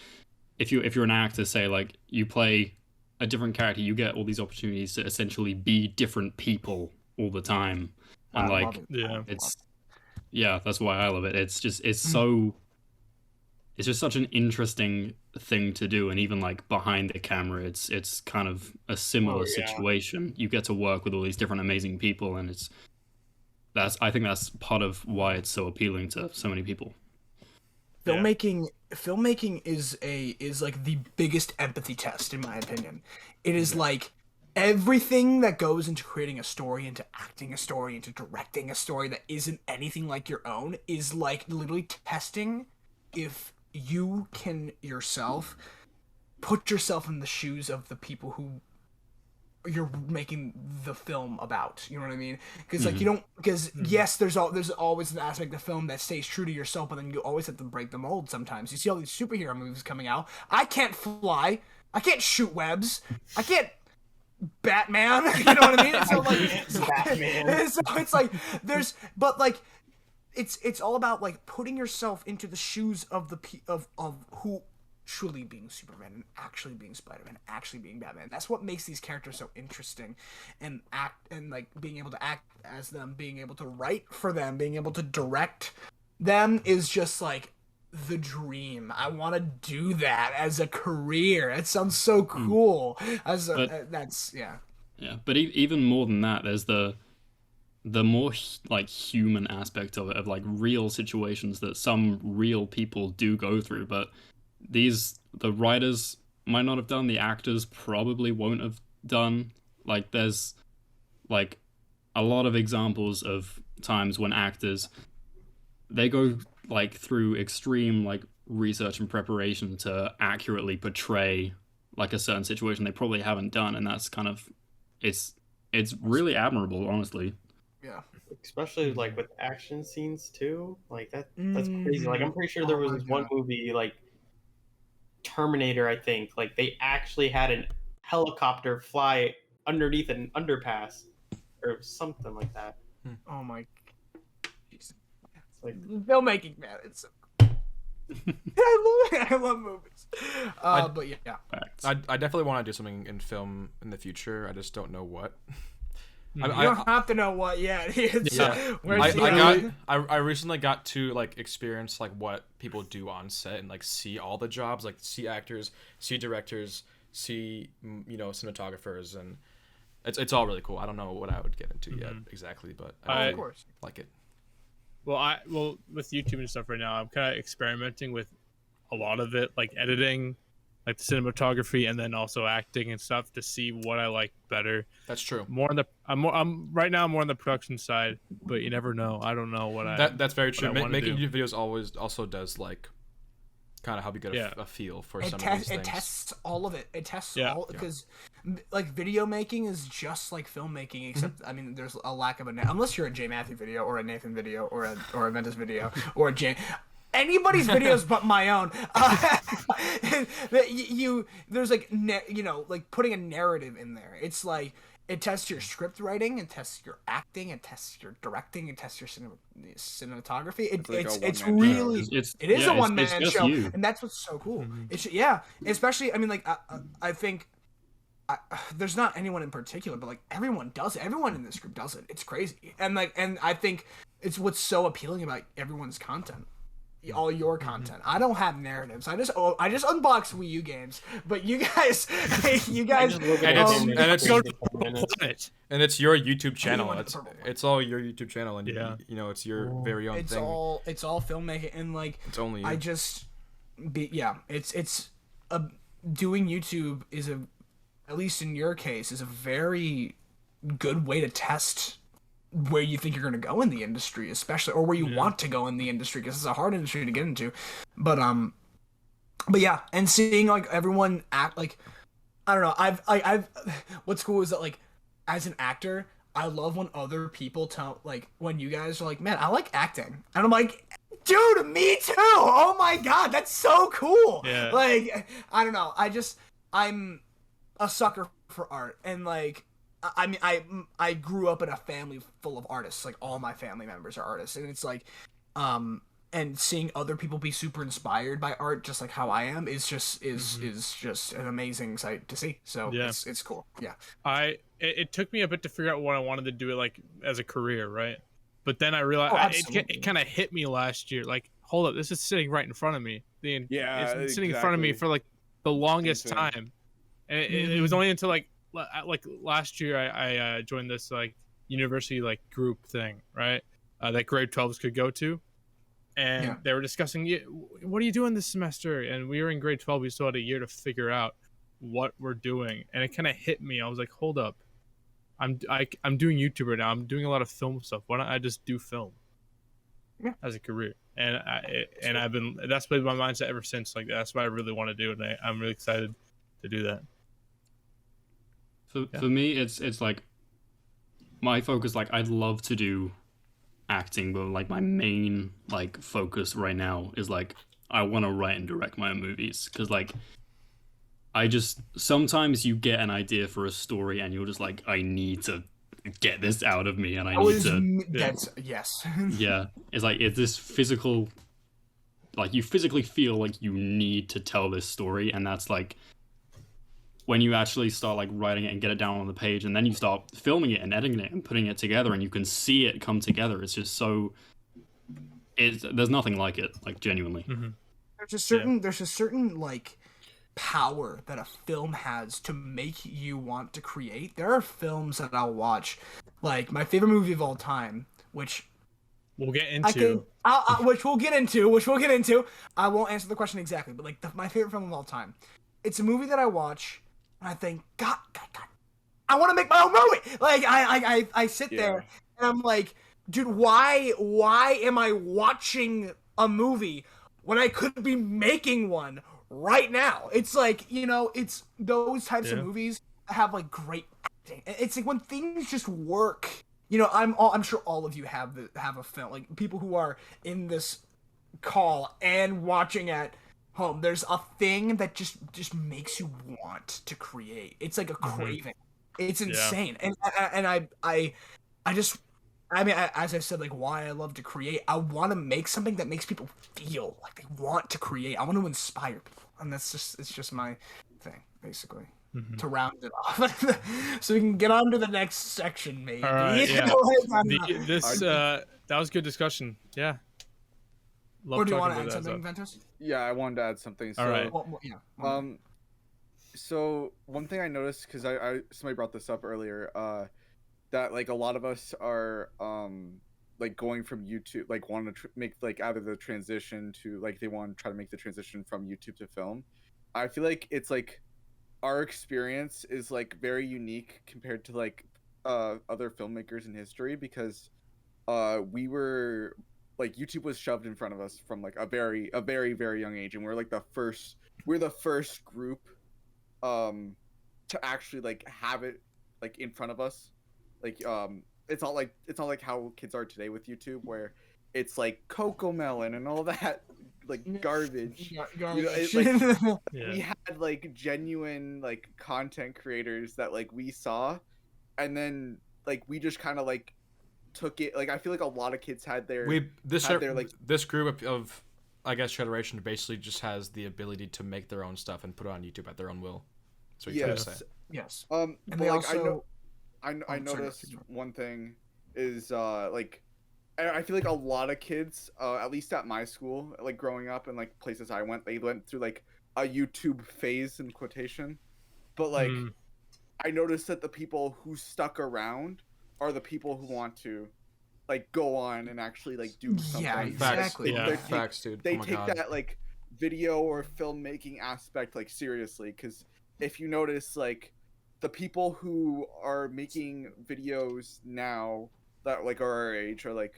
if you're an actor, say like you play a different character, you get all these opportunities to essentially be different people all the time. And I like love it. Yeah. that's why I love it. It's just it's just such an interesting thing to do, and even like behind the camera, it's kind of a similar situation. You get to work with all these different amazing people, and I think that's part of why it's so appealing to so many people. Filmmaking is like the biggest empathy test in my opinion. It is like everything that goes into creating a story, into acting a story, into directing a story that isn't anything like your own is like literally testing if you can yourself put yourself in the shoes of the people who you're making the film about. You know what I mean? Because like you don't. Because yes, there's always an aspect of film that stays true to yourself, but then you always have to break the mold. Sometimes you see all these superhero movies coming out. I can't fly. I can't shoot webs. I can't. Batman, you know what I mean? So like, Batman. so it's like but like, it's all about like putting yourself into the shoes of of who truly being Superman and actually being Spider-Man, actually being Batman. That's what makes these characters so interesting, and like being able to act as them, being able to write for them, being able to direct them is just like the dream. I want to do that as a career. It sounds so cool. That's yeah. Yeah, but even more than that, there's the more like human aspect of it, of like real situations that some real people do go through. But the writers might not have done, the actors probably won't have done. Like there's like a lot of examples of times when actors they go like through extreme like research and preparation to accurately portray like a certain situation they probably haven't done, and that's kind of it's really admirable, honestly. Yeah. Especially like with action scenes too. Like that's crazy. Like I'm pretty sure there was my this one movie like Terminator, I think. Like they actually had a helicopter fly underneath an underpass or something like that. Oh my. Jeez. It's like Filmmaking, man. It's so I love movies. But yeah. Facts. I definitely want to do something in film in the future. I just don't know what. You don't have to know what yet. It's, I recently got to like experience like what people do on set and like see all the jobs, like see actors, see directors, see cinematographers, and It's all really cool. I don't know what I would get into yet exactly, but I Of course. like it. Well, with YouTube and stuff right now, I'm kind of experimenting with a lot of it, like editing, like the cinematography, and then also acting and stuff to see what I like better. That's true. I'm right now more on the production side, but you never know. I don't know That's very true. Making do. YouTube videos also does like kind of help you get a feel for some of these things. It tests all of it. It tests Yeah. all because like video making is just like filmmaking, except I mean there's a lack of unless you're a J Matthew video or a Nathan video or a Ventus video or a J. Anybody's videos but my own. There's like like putting a narrative in there. It's like it tests your script writing, it tests your acting, it tests your directing, it tests your cinematography. It's really it is a one man show, and that's what's so cool. It's especially I mean like I think. There's not anyone in particular, but like everyone does it. Everyone in this group does it. It's crazy, and I think it's what's so appealing about everyone's content. All your content. I don't have narratives. I just unbox Wii U games. But you guys, and it's your YouTube channel. It's all your YouTube channel, and it's your very own thing. It's all filmmaking, and like it's only you. Doing YouTube is at least in your case is a very good way to test where you think you're going to go in the industry, especially, or where you want to go in the industry, because it's a hard industry to get into. But yeah, and seeing like everyone act like, I don't know, I've what's cool is that like as an actor, I love when other people tell, like when you guys are like, man, I like acting, and I'm like, dude, me too. Oh my god, that's so cool. Yeah. Like I don't know, I'm a sucker for art, and like. I mean, I grew up in a family full of artists. Like all my family members are artists, and it's like, and seeing other people be super inspired by art, just like how I am, is just an amazing sight to see. So it's cool. Yeah. It took me a bit to figure out what I wanted to do it like as a career, right? But then I realized it kind of hit me last year. Like, hold up, this is sitting right in front of me. It's been sitting in front of me for like the longest time, and it was only until like last year I joined this like university like group thing, right, that grade 12s could go to, and they were discussing, what are you doing this semester, and we were in grade 12, we still had a year to figure out what we're doing, and it kind of hit me. I was like, hold up, I'm doing YouTube right now, I'm doing a lot of film stuff, why don't I just do film as a career? And that's been my mindset ever since. Like that's what I really want to do, and I'm really excited to do that. For me, it's like my focus. Like I'd love to do acting, but like my main like focus right now is like I want to write and direct my own movies, because like I just sometimes you get an idea for a story and you're just like, I need to get this out of me, and yes. Yeah, it's like it's this physical, like you physically feel like you need to tell this story, and that's like. When you actually start like writing it and get it down on the page, and then you start filming it and editing it and putting it together, and you can see it come together, it's just so. There's nothing like it, like genuinely. Mm-hmm. There's a certain like power that a film has to make you want to create. There are films that I'll watch, like my favorite movie of all time, which we'll get into. Which we'll get into. I won't answer the question exactly, but like my favorite film of all time. It's a movie that I watch. I think, God, I want to make my own movie. Like I sit there and I'm like, dude, why am I watching a movie when I could be making one right now? It's like, it's those types of movies that have like great acting. It's like when things just work. I'm sure all of you have a film, like people who are in this call and watching at home, there's a thing that just makes you want to create. It's like a craving. It's insane. And as I said, like why I love to create, I want to make something that makes people feel like they want to create. I want to inspire people, and it's just my thing basically. To round it off, so we can get on to the next section, maybe. All right, that was good discussion. Yeah. Or do you want to add something, Ventus? Yeah, I wanted to add something. So, all right. So one thing I noticed, because I somebody brought this up earlier, that like a lot of us are like going from YouTube, like wanting to make like either the transition to like they want to try to make the transition from YouTube to film. I feel like it's like our experience is like very unique compared to like other filmmakers in history, because we were like YouTube was shoved in front of us from like a very very young age, and we're the first group to actually like have it like in front of us. Like it's not like how kids are today with YouTube, where it's like Coco Melon and all that like garbage. Garbage. We had like genuine like content creators that like we saw, and then like we just kind of like took it. Like I feel like a lot of kids had their this group of I guess generation basically just has the ability to make their own stuff and put it on YouTube at their own will. That's what you're trying to say. Yes. But they like also... I noticed one thing is like I feel like a lot of kids, at least at my school, like growing up and like places I went, they went through like a YouTube phase in quotation. But like I noticed that the people who stuck around are the people who want to like go on and actually like do something. Yeah, exactly. Facts, dude. They take that like video or filmmaking aspect like seriously, because if you notice, like the people who are making videos now that like are our age are like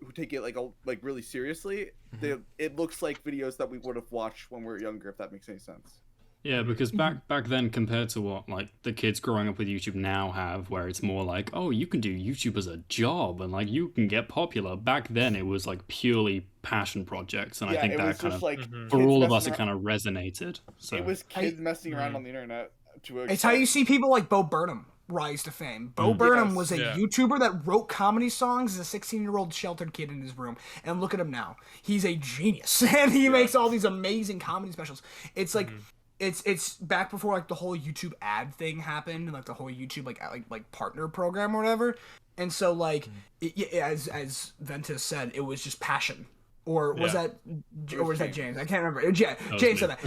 who take it like really seriously. It looks like videos that we would have watched when we were younger, if that makes any sense. Yeah, because back then, compared to what like the kids growing up with YouTube now have, where it's more like, oh, you can do YouTube as a job and like you can get popular. Back then, it was like purely passion projects, and I think that kind of like for all of us, it kind of resonated. So it was kids messing around on the internet. It's how you see people like Bo Burnham rise to fame. Bo Burnham was a YouTuber that wrote comedy songs as a 16-year-old sheltered kid in his room. And look at him now. He's a genius. And he makes all these amazing comedy specials. It's like it's back before like the whole YouTube ad thing happened, and like the whole YouTube like partner program or whatever. And so like as Ventus said, it was just passion. Or was that James? I can't remember. Yeah, James said that.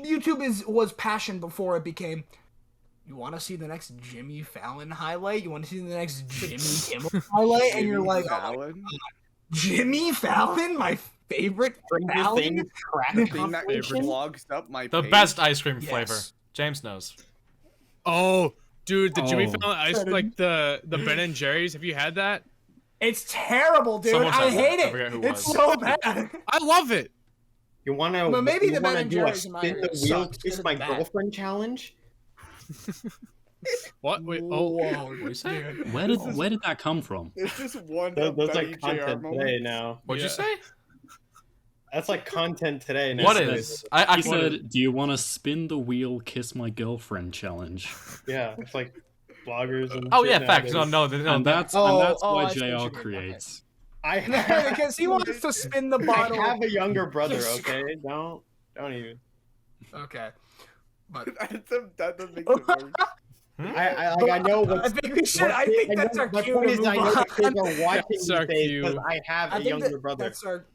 YouTube was passion before it became. You want to see the next Jimmy Fallon highlight? You want to see the next Jimmy Kimmel highlight? And you're like, oh, Jimmy Fallon, my favorite Fallon? The best ice cream flavor. James knows. Oh, dude, the Jimmy Fallon ice, like the Ben and Jerry's. Have you had that? It's terrible, dude. I hate it. It's so bad. I love it. You want to? But maybe the Ben and do a Jerry's in my spin the wheel kiss my girlfriend challenge? What? Wait. Oh, what you say? Where did that come from? It's just one. That's like content today now. What'd you say? That's like content today now. What is? I said, do you want to spin the wheel, kiss my girlfriend challenge? Yeah, it's like bloggers and facts. No, and that's why JR creates. Because he wants to spin the bottle. I have a younger brother, okay? Don't even. Okay. But that doesn't make it worse. I know what. I think we should. I think that's our cue. I know the kids are watching these days because I have a younger brother. That's our.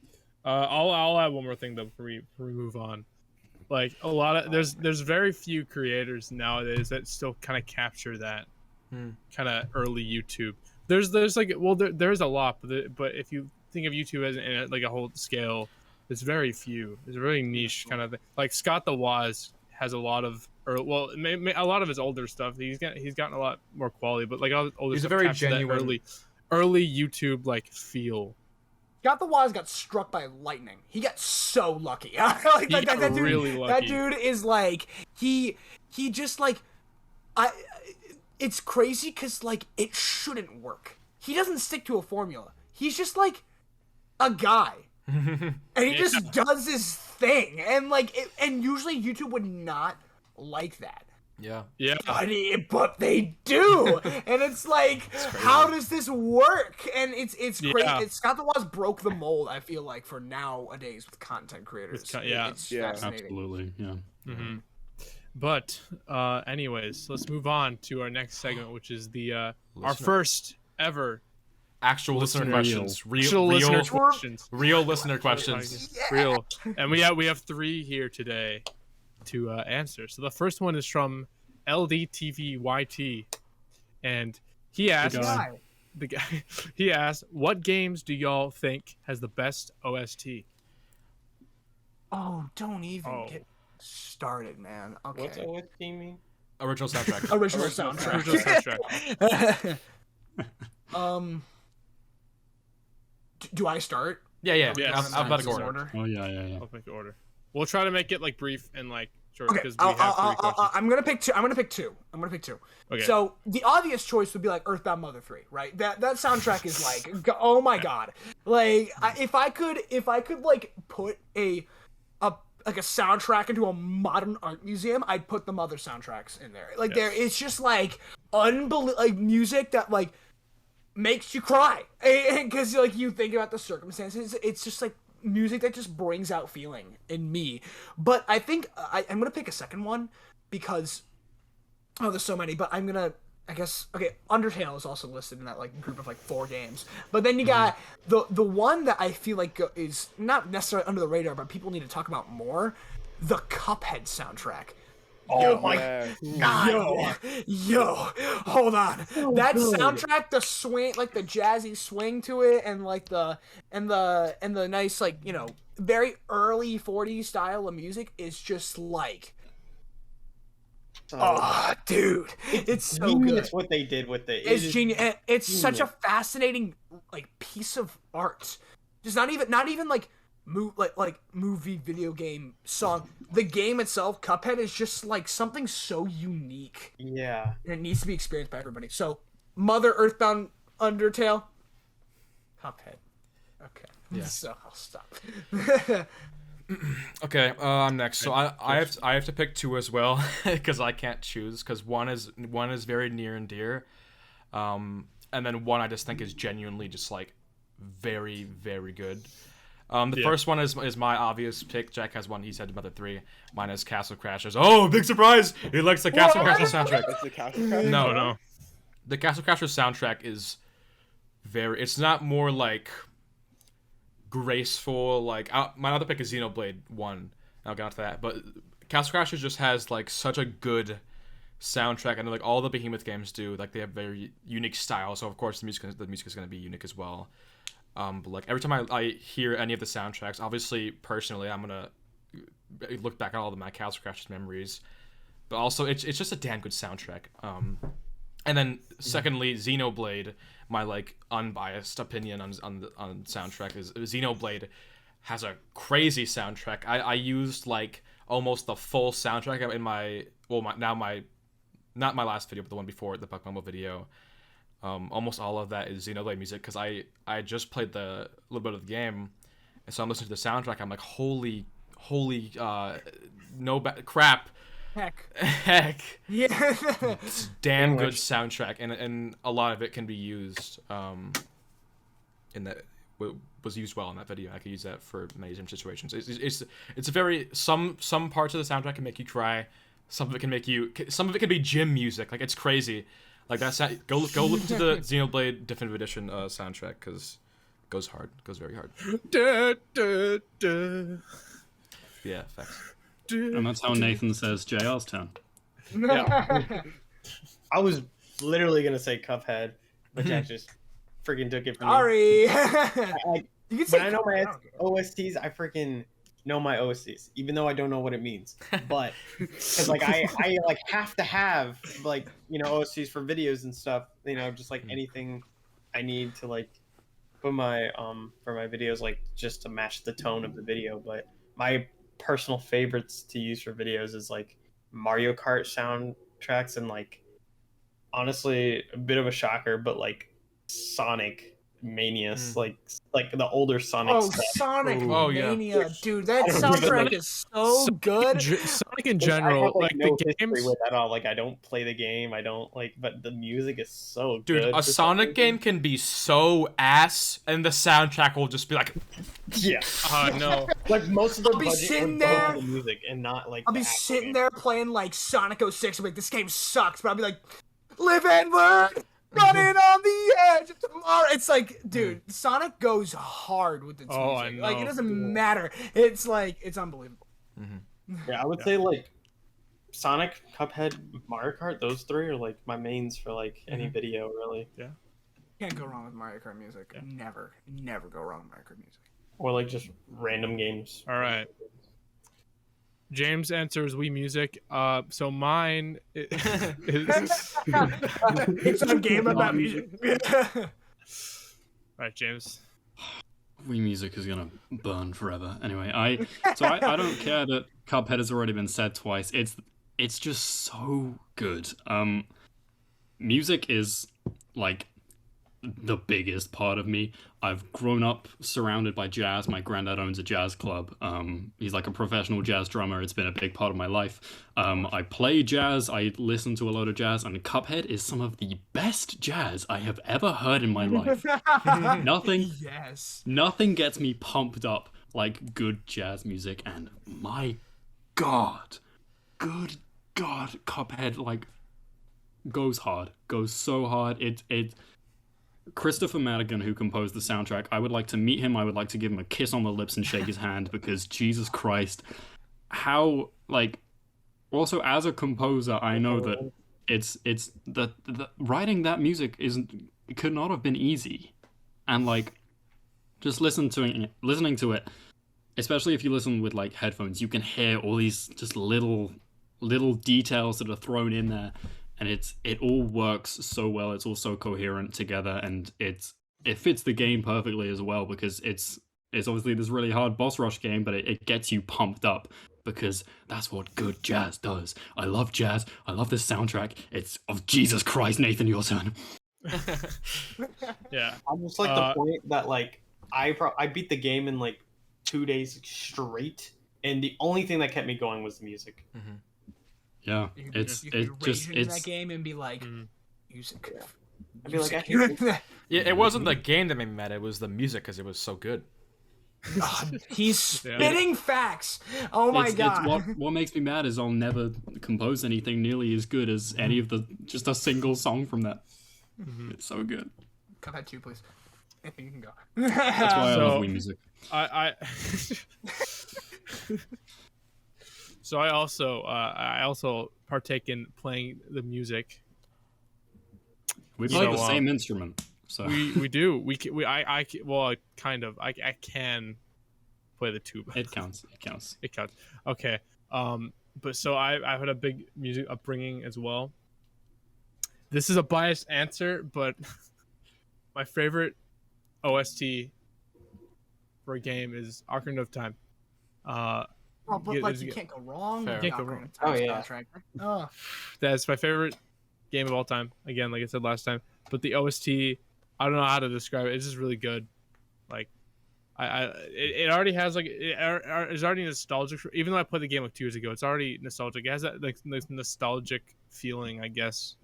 I'll add one more thing though before we move on. Like a lot of there's very few creators nowadays that still kind of capture that kind of early YouTube. There's like there's a lot, but if you think of YouTube as in like a whole scale, there's very few. It's a really niche kind of thing. Like Scott the Woz has a lot of, a lot of his older stuff. He's gotten a lot more quality, but like all his older he's stuff a very genuine early YouTube like feel. Scott the Woz got struck by lightning. He got so lucky. Like, he got that dude, really lucky. That dude is like he just like it's crazy because like it shouldn't work. He doesn't stick to a formula. He's just like a guy. And he just does his thing, and like and usually YouTube would not like that. Yeah. But they do, and it's like, how does this work? And it's crazy. Scott the Woz broke the mold. I feel like for nowadays with content creators. It's fascinating. Absolutely, yeah. Mm-hmm. But anyways, let's move on to our next segment, which is the our first ever. Actual listener questions. Real listener questions. Real. And we have 3 here today. to answer. So the first one is from LDTVYT, and he asked, guy. the guy, he asked, what games do y'all think has the best OST? Oh, don't even get started, man. Okay. What's OST mean? Original soundtrack. Original soundtrack. Original soundtrack. Do I start? Yeah. Yes. Alphabetical order. Oh yeah. I'll make the order. We'll try to make it like brief and like short Okay, because we have three questions. I'm gonna pick two. Okay. So the obvious choice would be like Earthbound Mother 3, right? That soundtrack is like, oh my god. Like, if I could like put a soundtrack into a modern art museum, I'd put the Mother soundtracks in there. Like, it's just like like music that like makes you cry, because like you think about the circumstances. It's just like music that just brings out feeling in me. But I think I'm gonna pick a second one because there's so many. But I'm gonna, I guess, okay, Undertale is also listed in that like group of like 4 games. But then you got the one that I feel like is not necessarily under the radar, but people need to talk about more. The Cuphead soundtrack. Oh my god! Yo, hold on. That soundtrack, the swing, like the jazzy swing to it, and like the nice, like, you know, very early 40s style of music is just like, dude, it's so genius good. what they did with it. It's genius. And it's such a fascinating like piece of art. Just not even like movie video game song. The game itself, Cuphead, is just like something so unique. Yeah. And it needs to be experienced by everybody. So, Mother, Earthbound, Undertale, Cuphead. Okay. Yeah. So I'll stop. Okay, I'm next. So I have to pick 2 as well because I can't choose because one is very near and dear, and then one I just think is genuinely just like very, very good. The first one is my obvious pick. Jack has one. He said Mother 3. Mine is Castle Crashers. Oh, big surprise! He likes the Castle Crashers soundtrack. That's the Castle Crashers? No. The Castle Crashers soundtrack is very. It's not more like graceful. Like my other pick is Xenoblade 1. I'll get onto that. But Castle Crashers just has like such a good soundtrack, and like all the Behemoth games do. Like they have very unique style. So of course the music is going to be unique as well. But like every time I hear any of the soundtracks, obviously personally I'm gonna look back at all of my Castle Crashers memories, but also it's just a damn good soundtrack. And then secondly, Xenoblade, my like unbiased opinion on soundtrack is Xenoblade has a crazy soundtrack. I used like almost the full soundtrack in my not my last video but the one before, the Pokemon video. Almost all of that is Xenoblade music because I just played the little bit of the game, and so I'm listening to the soundtrack. I'm like, holy, crap, heck, Yeah. it's damn good soundtrack, and a lot of it can be used. In that was used well in that video. I could use that for many different situations. It's a very some parts of the soundtrack can make you cry. Some of it can be gym music. Like it's crazy. Like that's go listen to the Xenoblade Definitive Edition soundtrack because it goes hard, goes very hard. Yeah, facts. And that's how Nathan says JR's turn. Yeah. I was literally gonna say Cuphead, but Jack just freaking took it from me. Sorry. You can say when I know my OSTs, I freaking know my OSTs, even though I don't know what it means. But because like I like have to have like, you know, OSTs for videos and stuff, you know, just like anything I need to like put my for my videos, like just to match the tone of the video. But my personal favorites to use for videos is like Mario Kart soundtracks and like honestly a bit of a shocker, but like Sonic Manias, like the older Sonic stuff. Sonic Ooh. Mania, dude, that soundtrack is so good. Sonic in general, I have, like no the games. with that all. Like I don't play the game, I don't like, but the music is so Dude, good. a Sonic game can be so ass, and the soundtrack will just be like, yeah. No. Like most of the I'll be budget sitting was there- on the music and not like. I'll be the actual sitting game. there playing like Sonic 06, I'm like, this game sucks, but I'll be like, live and learn, running on the edge of tomorrow. It's like, dude, Sonic goes hard with its Oh, music. I Like, it know. doesn't matter. It's like, it's unbelievable. Yeah, I would say like Sonic, Cuphead, Mario Kart. Those three are like my mains for like any video, really. Can't go wrong with Mario Kart music. Yeah. Never go wrong with Mario Kart music. Or like just random games. All right. James answers Wii Music. So mine is It's a game about music. All right, James. Wii Music is gonna burn forever. Anyway, I don't care that Cuphead has already been said twice. It's just so good. Music is like the biggest part of me. I've grown up surrounded by jazz. My granddad owns a jazz club. He's like a professional jazz drummer. It's been a big part of my life. I play jazz. I listen to a lot of jazz, and Cuphead is some of the best jazz I have ever heard in my life. Yes. Nothing gets me pumped up like good jazz music, and my God, good God, Cuphead like goes hard, goes so hard. It Christopher Madigan, who composed the soundtrack, I would like to meet him. I would like to give him a kiss on the lips and shake his hand, because Jesus Christ, how like. Also, as a composer, I know that it's the writing that music could not have been easy, and like just listening to it, especially if you listen with like headphones, you can hear all these just little details that are thrown in there, and it all works so well. It's all so coherent together, and it fits the game perfectly as well, because it's obviously this really hard boss rush game, but it gets you pumped up, because that's what good jazz does. I love jazz. I love this soundtrack. It's of Jesus Christ, Nathan, your turn. Yeah. I'm just like the point that like I beat the game in like 2 days straight, and the only thing that kept me going was the music. Yeah, You it's in that game and be like, music. I'd be like, I Music. hate Yeah, it wasn't the game that made me mad. It was the music, because it was so good. He's spitting facts. Oh my god. It's what makes me mad is I'll never compose anything nearly as good as any of just a single song from that. It's so good. Cuphead 2, please. You can go. That's why I love Wii Music. So I also partake in playing the music. We play the same instrument. So We do. I can play the tuba. It counts. It counts. Okay. But so I've had a big music upbringing as well. This is a biased answer, but my favorite OST for a game is Ocarina of Time. But like you can't go wrong. Fair. With the Can't go Ocarina wrong. of Time Oh, yeah. soundtrack. Oh. That's my favorite game of all time. Again, like I said last time, but the OST, I don't know how to describe it. It's just really good. Like, it already has like it's already nostalgic. Even though I played the game like 2 years ago, it's already nostalgic. It has that like nostalgic feeling, I guess,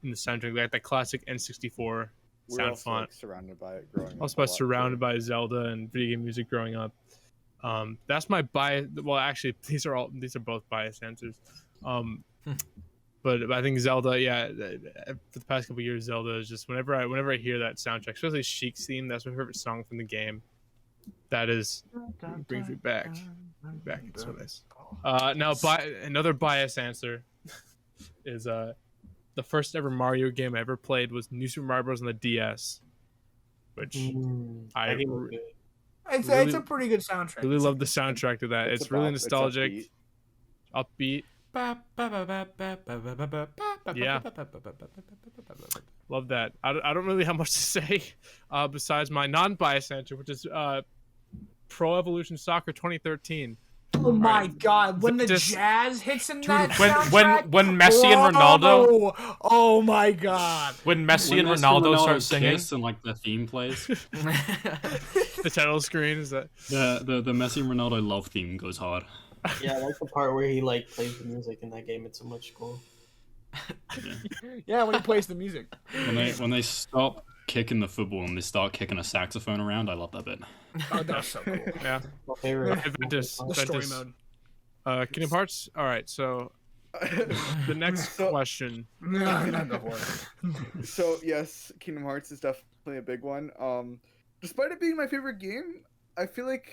in the soundtrack, like that classic N64 We're sound also, font. like, surrounded by it growing up. Also, a by lot, surrounded too. by Zelda and video game music growing up. That's my bias. Well, actually, these are both biased answers. But I think Zelda, yeah, for the past couple years, Zelda is just whenever I hear that soundtrack, especially Sheik's theme, that's my favorite song from the game. That is brings me back. It's so nice. Now, another biased answer is the first ever Mario game I ever played was New Super Mario Bros. On the DS, which that game was good. It's a pretty good soundtrack. really love the soundtrack to that. It's really about- it's nostalgic, upbeat. upbeat. Yeah. Love that. I don't really have much to say besides my non-biased answer, which is Pro Evolution Soccer 2013. Oh my god, when the Just- jazz hits in that when soundtrack, Messi and Ronaldo oh my god. when Messi When and Messi Ronaldo start singing, kiss and like the theme plays, The title screen is that. the Messi and Ronaldo love theme goes hard. Yeah, I like the part where he like plays the music in that game. It's so much cool. Yeah, when he plays the music. When they stop kicking the football and they start kicking a saxophone around, I love that bit. Oh, that's so cool. Yeah. My favorite. Ventus. The story mode. Kingdom Hearts. All right. So the next question. No, not the horror. So yes, Kingdom Hearts is definitely a big one. Despite it being my favorite game, I feel like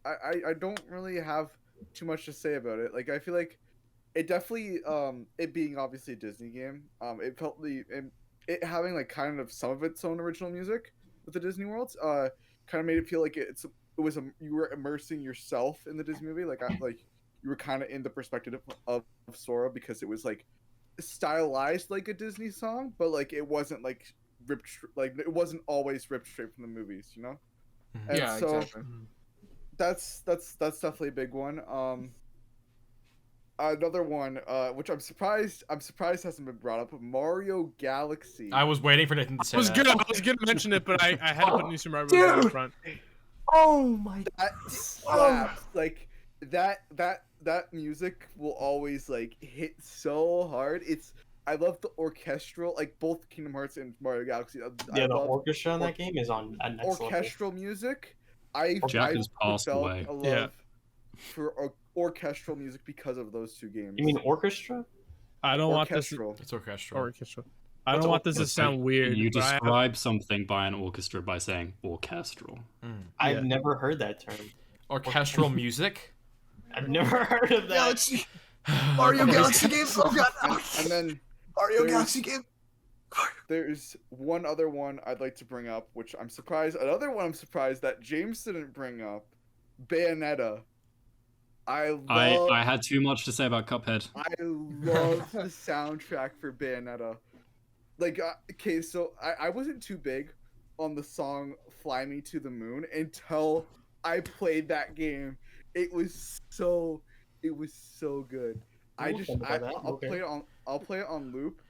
I don't really have too much to say about it. Like I feel like it definitely it being obviously a Disney game, it felt it having like kind of some of its own original music with the Disney worlds, kind of made it feel like you were immersing yourself in the Disney movie, like you were kind of in the perspective of Sora, because it was like stylized like a Disney song, but like it wasn't like like it wasn't always ripped straight from the movies, you know? And Yeah, so exactly. that's definitely a big one. Another one, which I'm surprised hasn't been brought up, Mario Galaxy. I was waiting for Nathan to say I was that. gonna mention it, but I had to put New Super Mario Bros. in Dude! front. Oh my. That slaps. Like that music will always like hit so hard. I love the orchestral, like both Kingdom Hearts and Mario Galaxy. Yeah, I the love orchestra in that game is on a next orchestral music. Jack I has passed felt away. a love Yeah. for orchestral music because of those two games. You mean orchestra? I don't want this. orchestral? It's orchestral. Orchestra. I don't want this to sound weird. You but I have- describe something by an orchestra by saying orchestral. I've never heard that term. Orchestral music. I've never heard of that. Galaxy. Mario Galaxy game. Oh god. And then Mario there's- Galaxy game. there's one other one I'd like to bring up, which I'm surprised. Another one I'm surprised that James didn't bring up. Bayonetta. I had too much to say about Cuphead. I love the soundtrack for Bayonetta. Like, okay, so I wasn't too big on the song "Fly Me to the Moon" until I played that game. It was so good. I'll play it on loop.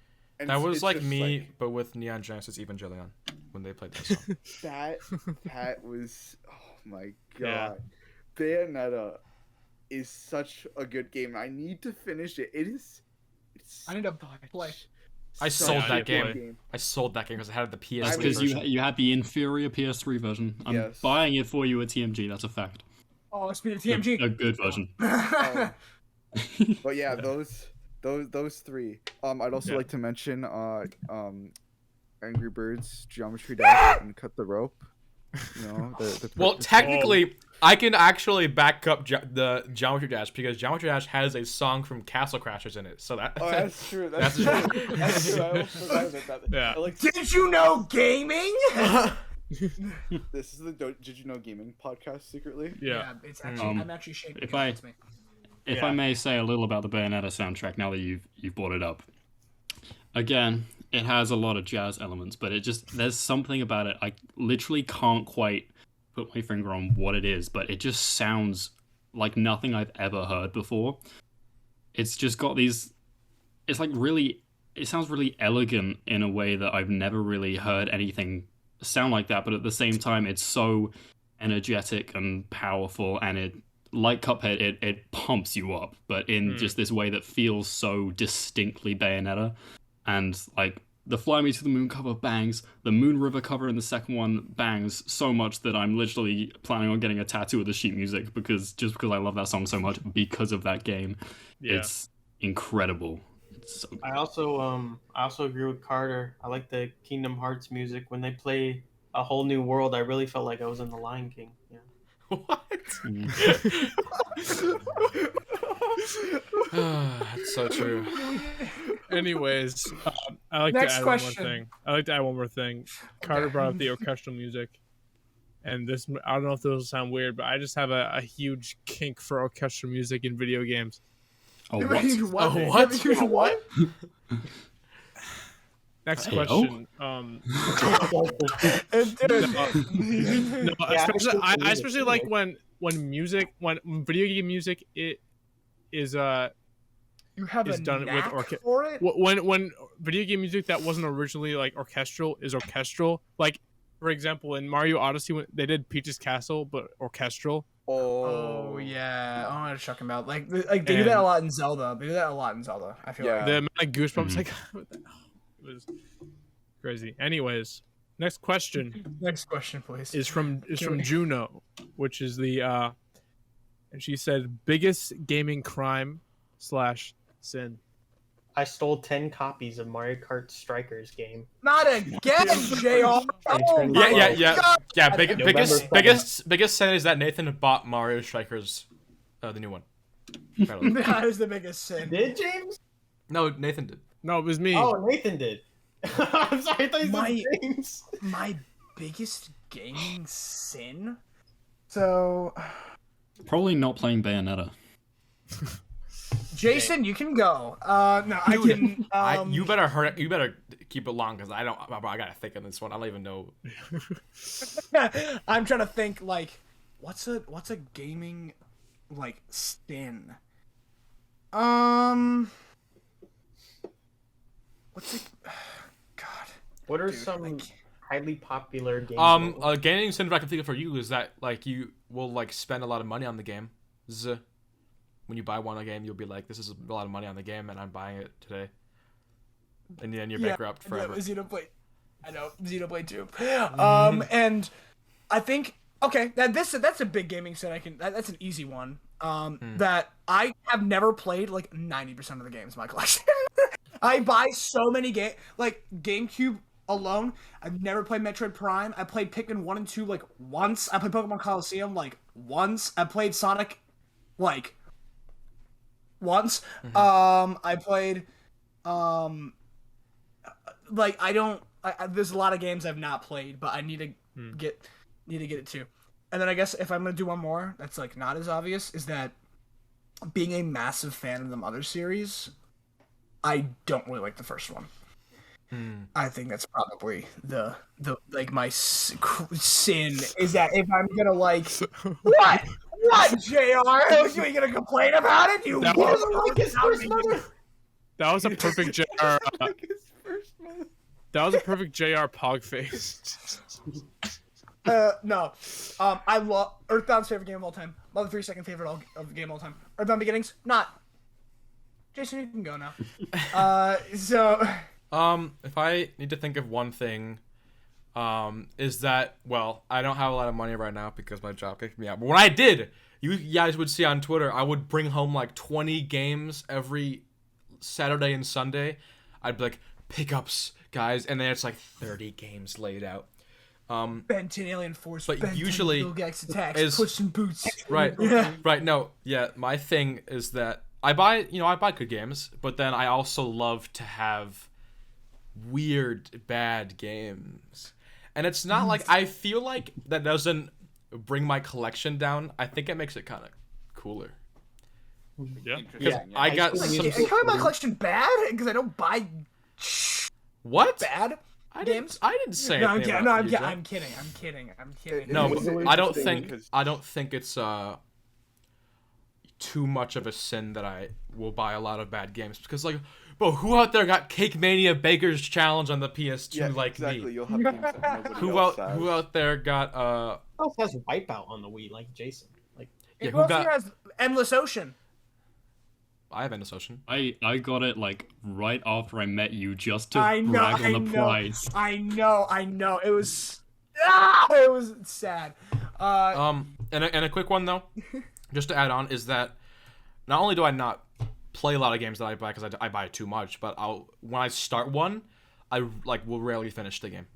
And That was it's like just, me, but with Neon Genesis Evangelion when they played that song. that was, oh my god. Yeah. Bayonetta is such a good game. I need to finish it. It's I need to play. I such sold a that good game. I sold that game because I had the PS3 That's because you version. you had the inferior PS3 version. I'm Yes. buying it for you at TMG. That's a fact. Oh, speed of A TMG. good version. But yeah, those three. I'd also Yeah. like to mention Angry Birds, Geometry Dash, and Cut the Rope. You know, Well, technically, I can actually back up the Geometry Dash because Geometry Dash has a song from Castle Crashers in it. So that. Oh, that's true. That's That's true. That's true. I almost forgot about that. Yeah. I like Did you know gaming? this is the Did You Know Gaming podcast secretly. Yeah. It's actually I'm actually shaking. if I- against me. If Yeah. I may say a little about the Bayonetta soundtrack now that you've brought it up. Again, it has a lot of jazz elements, but there's something about it. I literally can't quite put my finger on what it is, but it just sounds like nothing I've ever heard before. It's just got these, it's like really, it sounds really elegant in a way that I've never really heard anything sound like that, but at the same time it's so energetic and powerful, and it, like Cuphead, it pumps you up, but in just this way that feels so distinctly Bayonetta. And like the Fly Me to the Moon cover bangs, the Moon River cover in the second one bangs so much that I'm literally planning on getting a tattoo of the sheet music because I love that song so much because of that game. Yeah. It's incredible. It's so good. I also agree with Carter. I like the Kingdom Hearts music. When they play A Whole New World, I really felt like I was in The Lion King. Yeah. What? That's so true. Anyways, I like Next to add question. one more thing. I like to add one more thing. Carter brought up the orchestral music, and this, I don't know if this will sound weird, but I just have a huge kink for orchestral music in video games. Oh, You what? have a huge what? Oh, You what? have a huge what? Next Hey, question. No, especially, I especially like when video game music is You have Is a done with knack for it? when video game music that wasn't originally like orchestral is orchestral. Like for example, in Mario Odyssey, when they did Peach's Castle but orchestral. Oh yeah. Oh, I was talking about like they do that a lot in Zelda. They do that a lot in Zelda. I feel like. The amount of goosebumps, like it was crazy. Anyways, next question Next question, please. is from Juno, which is the and she said biggest gaming crime / sin. I stole 10 copies of Mario Kart Strikers game. Not again, JR. Oh my Yeah. God. Biggest sin is that Nathan bought Mario Strikers, the new one. That is the biggest sin. Did James? No, Nathan did. No, it was me. Oh, Nathan did. I'm sorry, I thought you said James. My biggest gaming sin? So, Probably not playing Bayonetta. Jason, you can go. No, I can. You better keep it long because I gotta think on this one. I don't even know. I'm trying to think like, what's a gaming like sin? What's it? God. What are some highly popular games? A gaming sin I can think of for you is that like you will like spend a lot of money on the game. When you buy one game, you'll be like, "This is a lot of money on the game, and I'm buying it today." And then you're bankrupt forever. Xenoblade. I know Xenoblade 2. And I think that's a big gaming sin. That's an easy one. That I have never played like 90% of the games in my collection. I buy so many games, like GameCube alone. I've never played Metroid Prime. I played Pikmin 1 and 2 like once. I played Pokemon Coliseum like once. I played Sonic like once. I played like there's a lot of games I've not played, but I need to get it too. And then I guess if I'm gonna do one more that's like not as obvious, is that being a massive fan of the Mother series, I don't really like the first one. I think that's probably the like my sin is that if I'm gonna like what JR, are you gonna complain about it? You That was like his first Mother. That was a perfect JR. That was a perfect JR pog face. No. I love Earthbound's favorite game of all time. Mother 3 second favorite of game of all time. Earthbound Beginnings, not. Jason, you can go now. If I need to think of one thing, is that, well, I don't have a lot of money right now because my job kicked me out. But when I did, you guys would see on Twitter, I would bring home like 20 games every Saturday and Sunday. I'd be like, pickups, guys, and then it's like 30 games laid out. Ben 10 Alien Force, but Ben usually 10 Attacks, is Push and Boots. Right, right. No, yeah. My thing is that I buy good games, but then I also love to have weird, bad games. And it's not like I feel like that doesn't bring my collection down. I think it makes it kind of cooler. Yeah. I got some. Can my collection bad? Because I don't buy What? bad games. I didn't say No, anything. I'm about kidding. you, I'm Jack. kidding. I'm kidding. No, It's a I don't weird thing think because- I don't think it's too much of a sin that I will buy a lot of bad games because like, bro, who out there got Cake Mania Baker's Challenge on the PS2 Yeah, like exactly. me? You'll have games that nobody Who else out has. who out there got Who else has Wipeout on the Wii like Jason? Like yeah, Who who else here got has Endless Ocean? I have Endless Ocean. I got it like right after I met you just to I know, brag on I the know. price. I know. It was sad. And a quick one though, just to add on, is that not only do I not play a lot of games that I buy because I buy too much, but when I start one, I like will rarely finish the game.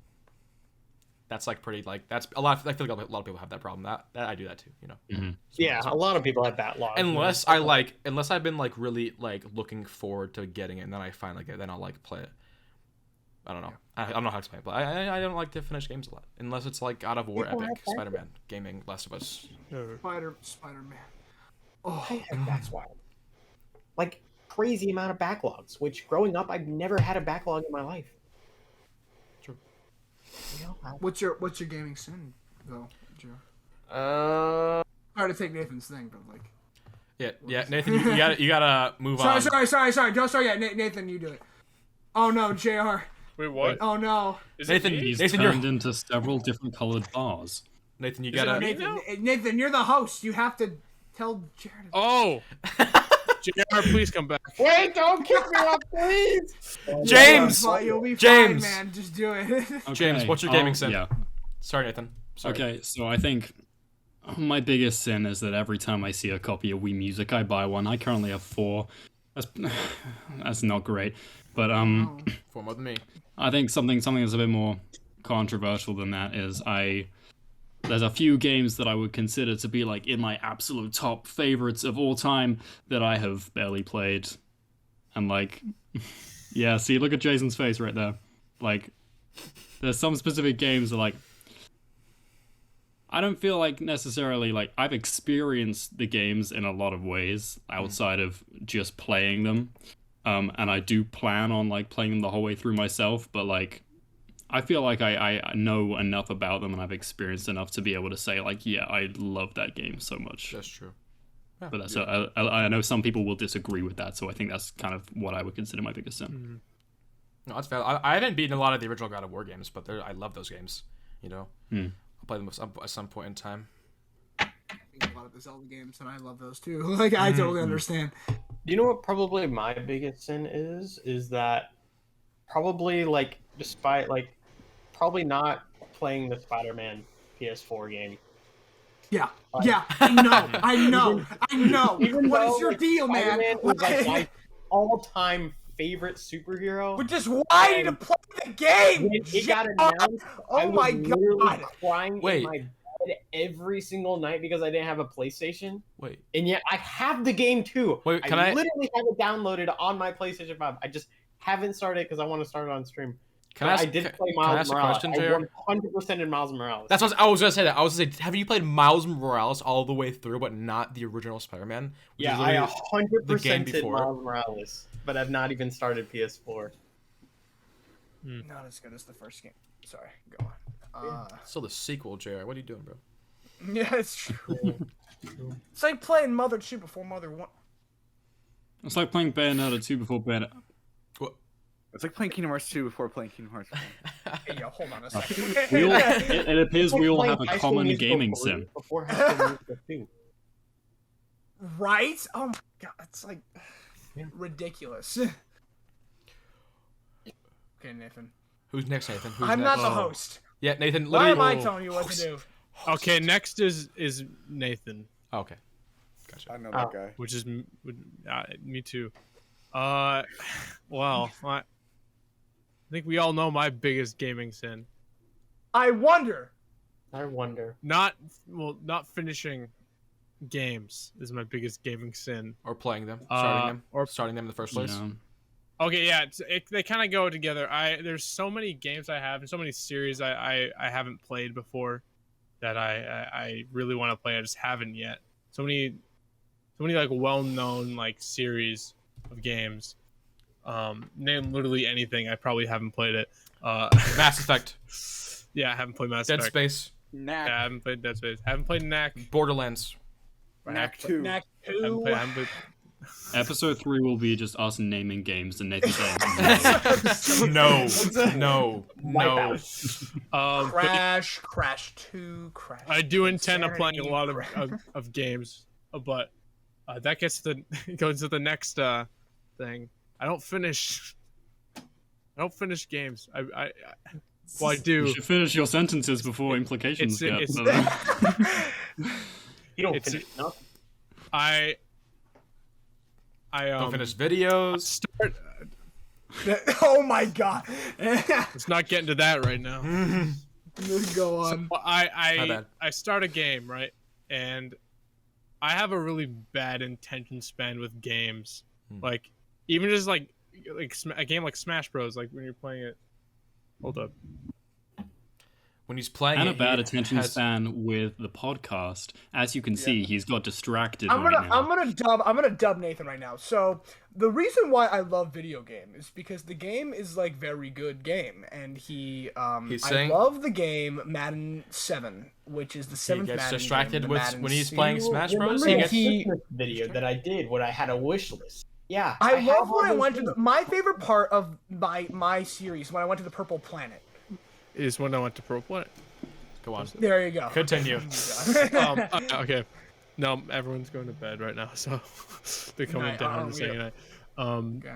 That's like pretty like that's a lot. I feel like a lot of people have that problem. That I do that too. You know. yeah, a lot of people have that log. Unless I've been like really like looking forward to getting it, and then I finally get it, then I'll like play it. I don't know. I don't know how to explain it, but I don't like to finish games a lot unless it's like God of War, People Epic, have that. Spider-Man, Gaming, Last of Us. Spider-Man. Oh, That's wild. Like crazy amount of backlogs. Which growing up, I've never had a backlog in my life. True. You know, what's your gaming sin though, Joe? Hard to take Nathan's thing, but like. Yeah, Nathan, you gotta move on. Sorry. Don't start yet. Nathan, you do it. Oh no, Jr. Wait, what? Oh no. Is Nathan, it me? He's Nathan, turned into several different colored bars. Nathan, you Is it gotta. me? Nathan, you're the host. You have to tell Jared. Oh. JR, please come back. wait, don't kick me off, please. James! You'll be James! fine, man. Just do it. James, what's your gaming sin? Yeah. Sorry, Nathan. Sorry. Okay, so I think my biggest sin is that every time I see a copy of Wii Music, I buy one. I currently have 4. That's not great, but 4 more than me. I think something that's a bit more controversial than that is I there's a few games that I would consider to be like in my absolute top favorites of all time that I have barely played. And like, yeah, see, look at Jason's face right there. Like, there's some specific games that like, I don't feel like necessarily like I've experienced the games in a lot of ways outside of just playing them. And I do plan on like playing them the whole way through myself, but like, I feel like I know enough about them and I've experienced enough to be able to say like, yeah, I love that game so much. That's true. Yeah. But that's I know some people will disagree with that, so I think that's kind of what I would consider my biggest sin. Mm-hmm. No, that's fair. I haven't beaten a lot of the original God of War games, but I love those games. You know, I'll play them at some point in time. I think a lot of the Zelda games, and I love those too. Like, I totally understand. You know what probably my biggest sin is that probably like despite like probably not playing the Spider-Man PS4 game. Yeah, yeah, I know. What is your deal, man? Spider-Man was like my all-time favorite superhero. But just why need to play the game? When it got announced, I was my literally God. crying Wait. in my bed every single night because I didn't have a PlayStation. Wait. And yet I have the game too. Wait, can I literally have it downloaded on my PlayStation 5. I just haven't started because I want to start it on stream. I did play can I Miles ask a Morales. question, I JR? 100% in Miles Morales. That's what I was gonna say. That I was gonna say, have you played Miles Morales all the way through, but not the original Spider-Man? Yeah, I 100% did before. Miles Morales, but I've not even started PS4. Not as good as the first game. Sorry, go on. Still the sequel, JR. What are you doing, bro? Yeah, it's true. It's like playing Mother 2 before Mother 1. It's like playing Bayonetta 2 before Bayonetta. It's like playing Kingdom Hearts 2 before playing Kingdom Hearts 1. Hey, yo, hold on a second. It appears we all have a High School common Musical gaming 3 sim. Before High School Musical 2. Right? Oh my god, it's like ridiculous. Okay, Nathan. Who's next, Nathan? Who's I'm next? not the host. Yeah, Nathan. Why Literally. am I telling you what to do? Okay, next is Nathan, Oh, okay. Gotcha. I know that guy. which is me too. Well, I think we all know my biggest gaming sin. I wonder. Not finishing games is my biggest gaming sin. Or playing them, starting them in the first place. Yeah. Okay, yeah, they kind of go together. There's so many games I have and so many series I haven't played before that I really want to play. I just haven't yet. So many like well-known like series of games. Name literally anything. I probably haven't played it. Mass Effect, Yeah, I haven't played Mass Dead Effect. Space, Knack. Yeah, I haven't played Dead Space. Haven't played Knack. Borderlands. Knack 2. Knack Haven't 2. played. Episode 3 will be just us naming games and Nathan saying No. Crash 2, Crash. I do intend on playing a Insanity, lot Crash. of goes to the next thing. I don't finish games. I do. you should finish your sentences before implications get. it's- You don't It's- finish nothing. I Don't finish videos. start. Oh my god. Let's not get into that right now. Go on. Well, My I bad. start a game, right? And I have a really bad attention span with games. Like even just like a game like Smash Bros. Like when you're playing it. Hold up. When he's playing And it, a bad he attention has- span with the podcast. As you can see, he's got distracted I'm right now. gonna dub Nathan right now. So the reason why I love video game is because the game is like very good game, and He's I saying- love the game Madden 7, which is the seventh gets Madden distracted game, the with Madden when he's series. playing Smash Bros. Remember He the gets Christmas video that I did when I had a wish list? Yeah. I have love all when I those went to things. my favorite part of my series when I went to the Purple Planet. Is when I went to Pro Planet. Go on. There you go. Continue. Okay. No, everyone's going to bed right now, so they're coming Night. down Oh, and saying yeah. night. Okay.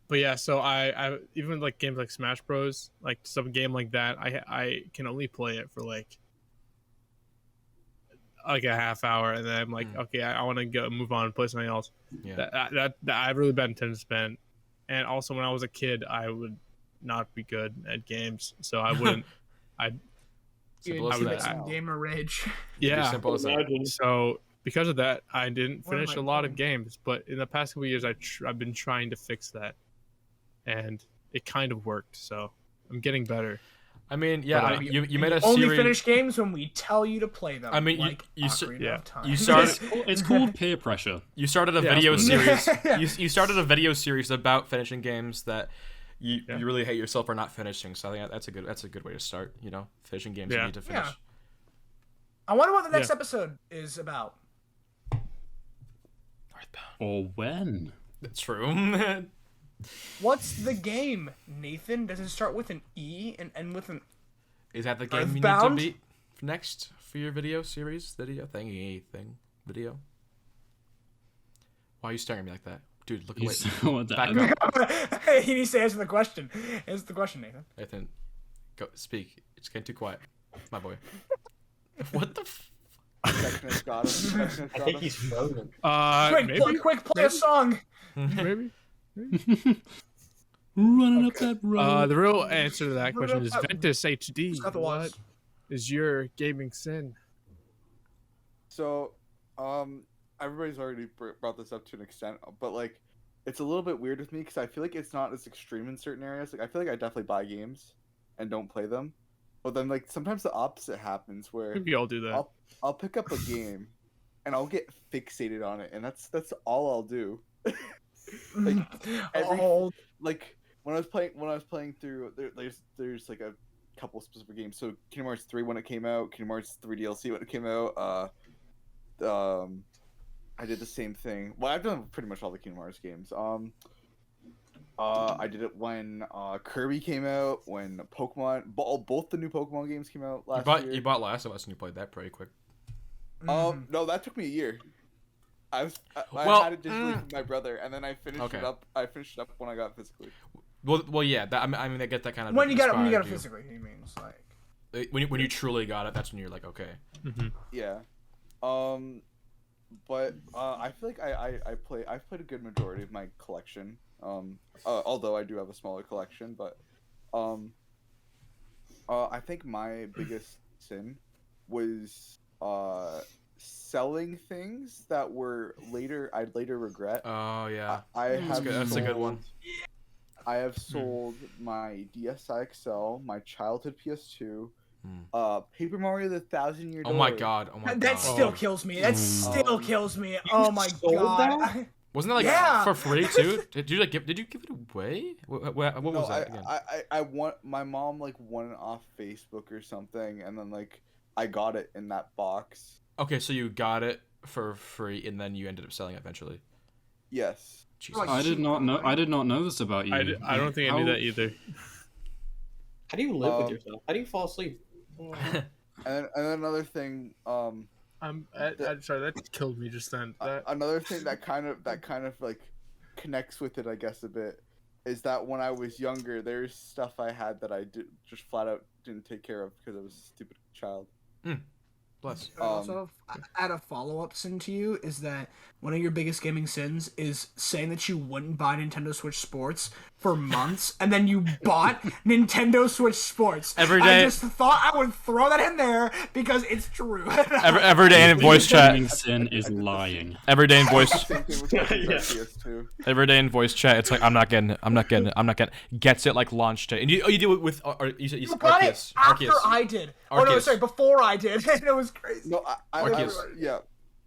But yeah, so I even like games like Smash Bros, like some game like that, I can only play it for like a half hour, and then I'm like, okay, I want to go move on and play something else. Yeah. That I have really bad attention span, and also when I was a kid, I would not be good at games, so I wouldn't. Simple You as would get that. some gamer rage. Yeah. Simple as that. Imagine. So because of that, I didn't What am finish I a lot of doing? games. But in the past couple years, I've been trying to fix that, and it kind of worked. So I'm getting better. I mean, yeah, But, you made a Only series. finish games when we tell you to play them. I mean, like you Ocarina yeah. of Time. you started- It's called peer pressure. You started a Yeah, video that's what series. Yeah. You started a video series about finishing games that you Yeah. really hate yourself for not finishing. So I think that's a good way to start. You know, finishing games you Yeah. need to finish. Yeah. I wonder what the next Yeah. episode is about. Earthbound. Or when? That's true. What's the game, Nathan? Does it start with an E and end with an? Is that the game you need to Earthbound? beat next for your video series? Video video. Why are you staring at me like that, dude? Look You away. saw what Back that- up. He needs to answer the question. Answer the question, Nathan. Nathan, go speak. It's getting too quiet, my boy. What the? Perfectionist got him. Perfectionist I got think him. he's frozen. Maybe. Quick, play a song. Maybe. Running up that road. The real answer to that Put it question up is at- Ventus HD. It's got the What walls. is your gaming sin? So, everybody's already brought this up to an extent, but like, it's a little bit weird with me because I feel like it's not as extreme in certain areas. Like, I feel like I definitely buy games and don't play them, but then like sometimes the opposite happens where We all do that. I'll pick up a game and I'll get fixated on it, and that's all I'll do. Like, every- Oh, Like when I was playing through, there's like a couple specific games. So Kingdom Hearts 3 when it came out, Kingdom Hearts 3 DLC when it came out. I did the same thing. Well, I've done pretty much all the Kingdom Hearts games. I did it when Kirby came out, when Pokemon, both the new Pokemon games came out last year. You bought Last of Us and you played that pretty quick. No, that took me a year. I Well, had it digitally from my brother, and then I finished Okay. it up. I finished it up when I got it physically. Well, yeah. That, I mean, I get that kind of. when you got it inspired physically, he means like. When you truly got it, that's when you're like, okay. Yeah. But I feel like I've played a good majority of my collection. Although I do have a smaller collection, but I think my biggest sin was selling things that were I'd later regret. Oh yeah. I have That's a good one. I have sold my DSi XL, my childhood PS2, Paper Mario: The Thousand Year Door. Oh my god. Oh my god. That still kills me. That still kills me. Oh my sold god. that? Wasn't that like Yeah. for free too? Did you give it away? What No, was that again? I want my mom like won it off Facebook or something, and then like I got it in that box. Okay, so you got it for free and then you ended up selling it eventually. Yes. Jesus. Like- I did not know this about you. I don't think I knew that either. How do you live with yourself? How do you fall asleep? And then another thing, I'm sorry, that killed me just then. another thing that kind of like connects with it, I guess, a bit, is that when I was younger, there's stuff I had that I just flat out didn't take care of because I was a stupid child. Bless. Also, add a follow-up sin to you is that one of your biggest gaming sins is saying that you wouldn't buy Nintendo Switch Sports for months, and then you bought Nintendo Switch Sports. Every day- I just thought I would throw that in there because it's true. Every day in voice chat. Gaming sin is lying. Every day in voice. Same thing with my Yeah. PS2. Every day in voice chat. It's like I'm not getting it. Gets it like launched it. And you do it with you said You got it Arceus. after Arceus. I did. Oh no, Arceus. sorry, before I did. It was crazy. No, Arceus. yeah,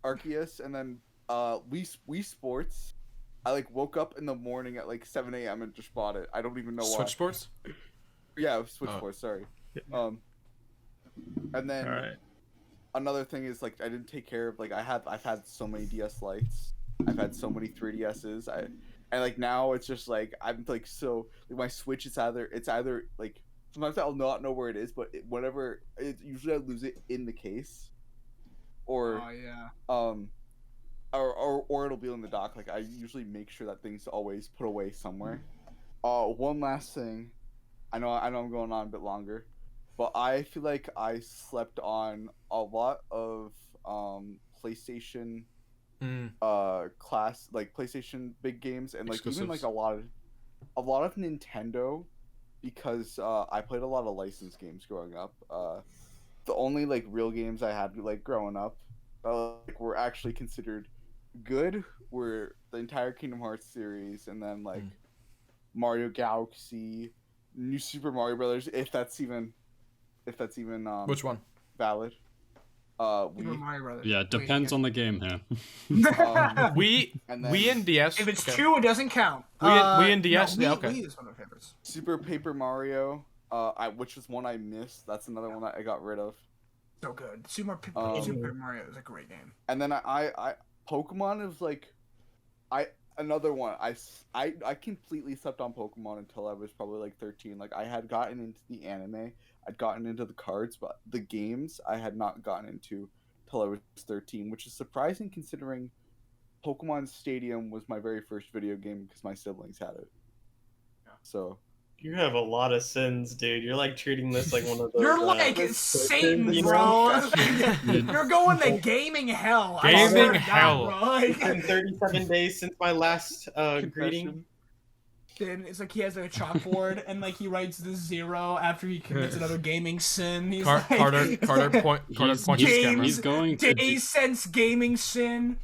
Arceus, and then Wii Sports. I like woke up in the morning at like 7 a.m. and just bought it. I don't even know why. Switch Sports. Yeah, Switch Oh. Sports. Sorry. And then All right. another thing is like I didn't take care of I've had so many DS Lites. I've had so many 3DSs. And like now it's just like I'm like so like my Switch is either like sometimes I'll not know where it is, but usually I lose it in the case, or Oh yeah. or it'll be in the dock. Like I usually make sure that thing's always put away somewhere. One last thing, I know I'm going on a bit longer, but I feel like I slept on a lot of PlayStation PlayStation big games, and like even like Exclusives. a lot of Nintendo, because I played a lot of licensed games growing up. the only like real games I had like growing up like were actually considered good were the entire Kingdom Hearts series, and then like Mario Galaxy, New Super Mario Brothers, if that's even Which one? valid. Super Mario Brothers. Yeah, it depends on the game here. Wii And then Wii and DS. If it's okay. 2, it doesn't count. Wii and DS, No, yeah, Wii, okay. Wii is one of my favorites. Super Paper Mario, which was one I missed. That's another one that I got rid of. So good. Super Mario is a great game. And then I Pokemon is like, another one. I completely slept on Pokemon until I was probably like 13. Like I had gotten into the anime, I'd gotten into the cards, but the games I had not gotten into till I was 13, which is surprising considering Pokemon Stadium was my very first video game because my siblings had it. So You have a lot of sins, dude. You're like treating this like one of those. You're like Satan, bro. You're going to gaming hell. I Gaming swear to hell. God, bro. It's been 37 days since my last greeting. Then it's like he has like a chalkboard and like he writes the 0 after he commits another gaming sin. He's like, Carter points his camera. He's going to days since gaming sin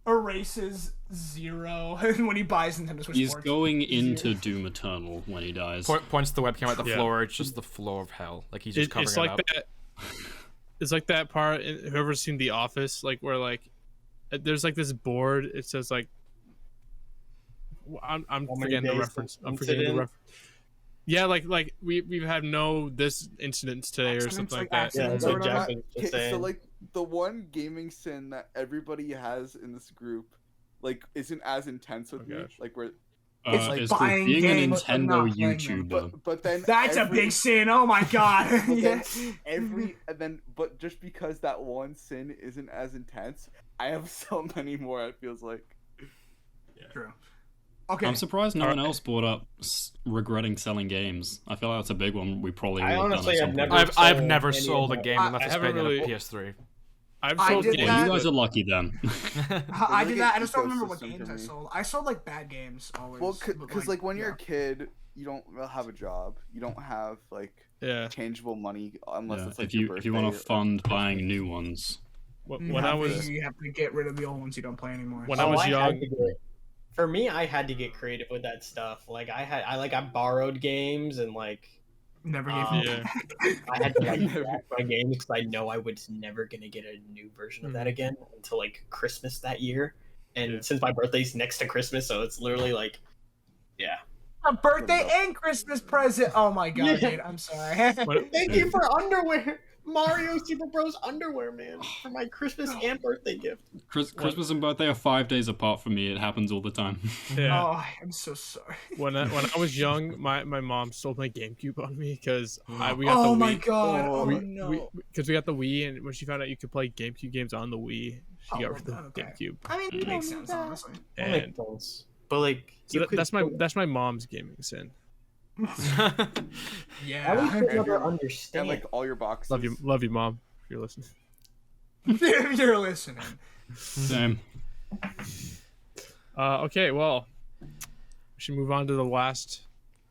erases 0 when he buys Nintendo Switch He's Sports. going into Doom Eternal when he dies. Points the webcam at the Yeah. floor. It's just the floor of hell. Like he's just covering It's it like up. that. It's like that part. Whoever's seen The Office, like where like there's like this board. It says like I'm forgetting the reference. I'm forgetting the reference. Yeah, like we've had no this incidents today or something like that. Yeah, that's Or what whatever. Jack was just saying. So like the one gaming sin that everybody has in this group, like isn't as intense with me. gosh. Like where, It's like Is for buying being a games and Nintendo not playing them. YouTuber. but then That's a big sin. Oh my god. But Yeah. then but just because that one sin isn't as intense, I have so many more. It feels like. True. Okay. I'm surprised no one else brought up regretting selling games. I feel like that's a big one. We probably I would have honestly done at have some point. I've sold never any sold of a my- game unless I it's haven't been on a really- PS3. I've I sold did games. Well, you that. guys are lucky then. I did Look that. at I just don't remember what ecosystem games for I me. sold. I sold like bad games always. Well, but, because like when you're yeah. a kid, you don't really have a job. You don't have like Yeah. tangible money unless Yeah, it's like if you want to birthday or- fund buying new ones. When I was you have to get rid of the old ones you don't play anymore. When I was had young- to for me, I had to get creative with that stuff. Like I borrowed games and like Never gave Um, me Yeah. I had to like track my games because I know I was never gonna get a new version of that again until like Christmas that year. And Yeah. since my birthday's next to Christmas, so it's literally like, yeah. a birthday and Christmas present. Oh my god, Yeah. dude, I'm sorry. What- Thank you for underwear, Mario Super Bros underwear, man, for my Christmas and birthday gift. Christmas and birthday are 5 days apart for me. It happens all the time. Yeah. Oh, I'm so sorry. When I was young, my mom sold my GameCube on me because we got Oh the my Wii. god. Oh, we, no. Because we got the Wii, and when she found out you could play GameCube games on the Wii, she Oh, got rid of the okay. GameCube. I mean, it makes sense, honestly. That And makes sense. But like, so you could that's still- my mom's gaming sin. Yeah. I would And never your- understand. and like all your boxes. Love you, mom. If you're listening. if you're listening. Same. Okay, well, we should move on to the last.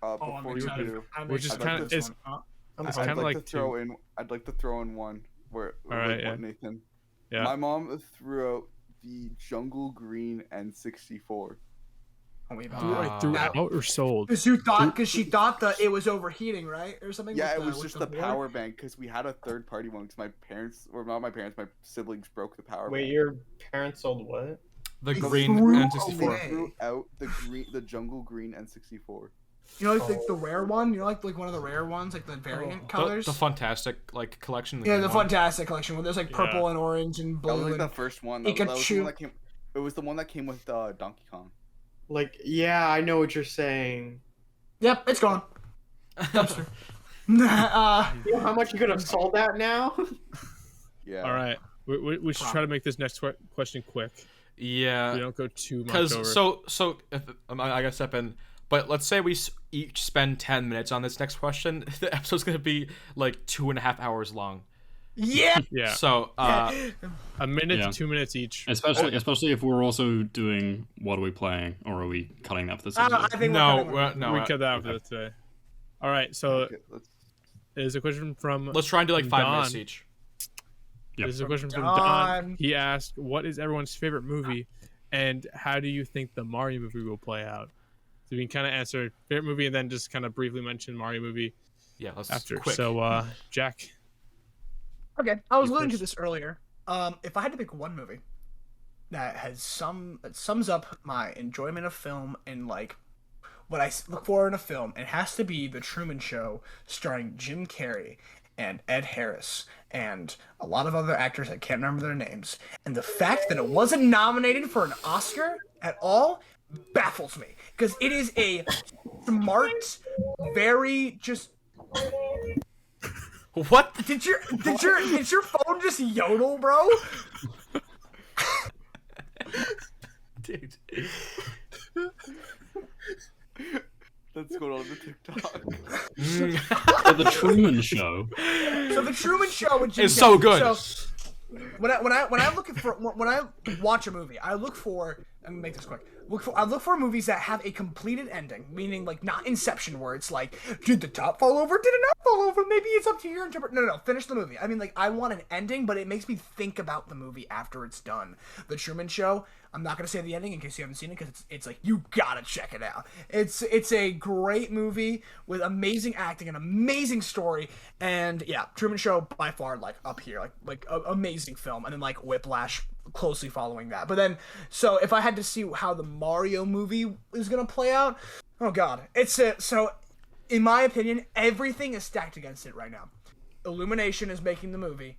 Oh, I'm Before you excited. do, I'm Which is excited kinda- for this it's- one. It's I'd kind of like like to throw in. I'd like to throw in one where All right, like yeah. what Nathan. Yeah. My mom threw out the Jungle Green N64. Oh, wait, Threw out or sold. Because she thought that it was overheating, right, or something. Yeah, with it was with just the board? power bank because we had a third party one because my parents, or not my parents, my siblings broke the power Wait, bank. your parents sold what? The They green threw N64. away. They threw out the Jungle Green N64. You know, like the rare one. You know, like one of the rare ones, like the variant colors. The fantastic like collection. Yeah, green the one. Fantastic collection where there's like purple Yeah. and orange and That was blue. like the And... first one. That was the Pikachu. one that came. It was the one that came with Donkey Kong. Like, yeah, I know what you're saying. Yep, it's gone. Dumpster. You know how much you could have sold that now? Yeah. All right, we should try to make this next question quick. Yeah. We don't go too much Because over. so if, I gotta step in, but let's say we each spend 10 minutes on this next question. The episode's gonna be like 2.5 hours long. Yeah. Yeah, So a minute Yeah. to 2 minutes each. Especially if we're also doing what are we playing, or are we cutting that for this I episode? think no, we're we cut that out for today. All right, so Okay, let's- there's a question from. let's try and do like 5 minutes Don. each. Yep. This is a question from Don. Don. He asked, "What is everyone's favorite movie, and how do you think the Mario movie will play out?" So we can kind of answer favorite movie and then just kind of briefly mention Mario movie Yeah, let's after. quick. So, Jack. Okay, I was You alluding to first. this earlier. If I had to pick one movie that sums up my enjoyment of film and like what I look for in a film, it has to be The Truman Show, starring Jim Carrey and Ed Harris and a lot of other actors I can't remember their names. And the fact that it wasn't nominated for an Oscar at all baffles me because it is a smart, very just. What? Did your phone just yodel, bro? Dude. That's going on the TikTok. So the Truman Show. So The Truman Show with Jim It's so Carrey. good. So when I look for when I watch a movie, I look for. I'm gonna make this quick. I look for movies that have a completed ending, meaning like not Inception, where it's like, did the top fall over? Did it not fall over? Maybe it's up to your interpretation. No, finish the movie. I mean, like, I want an ending, but it makes me think about the movie after it's done. The Truman Show. I'm not gonna say the ending in case you haven't seen it, because it's like you gotta check it out. It's a great movie with amazing acting, an amazing story, and yeah, Truman Show by far like up here, like amazing film, and then like Whiplash closely following that. But then, so if I had to see how the Mario movie is gonna play out, oh god, so in my opinion, everything is stacked against it right now. Illumination is making the movie.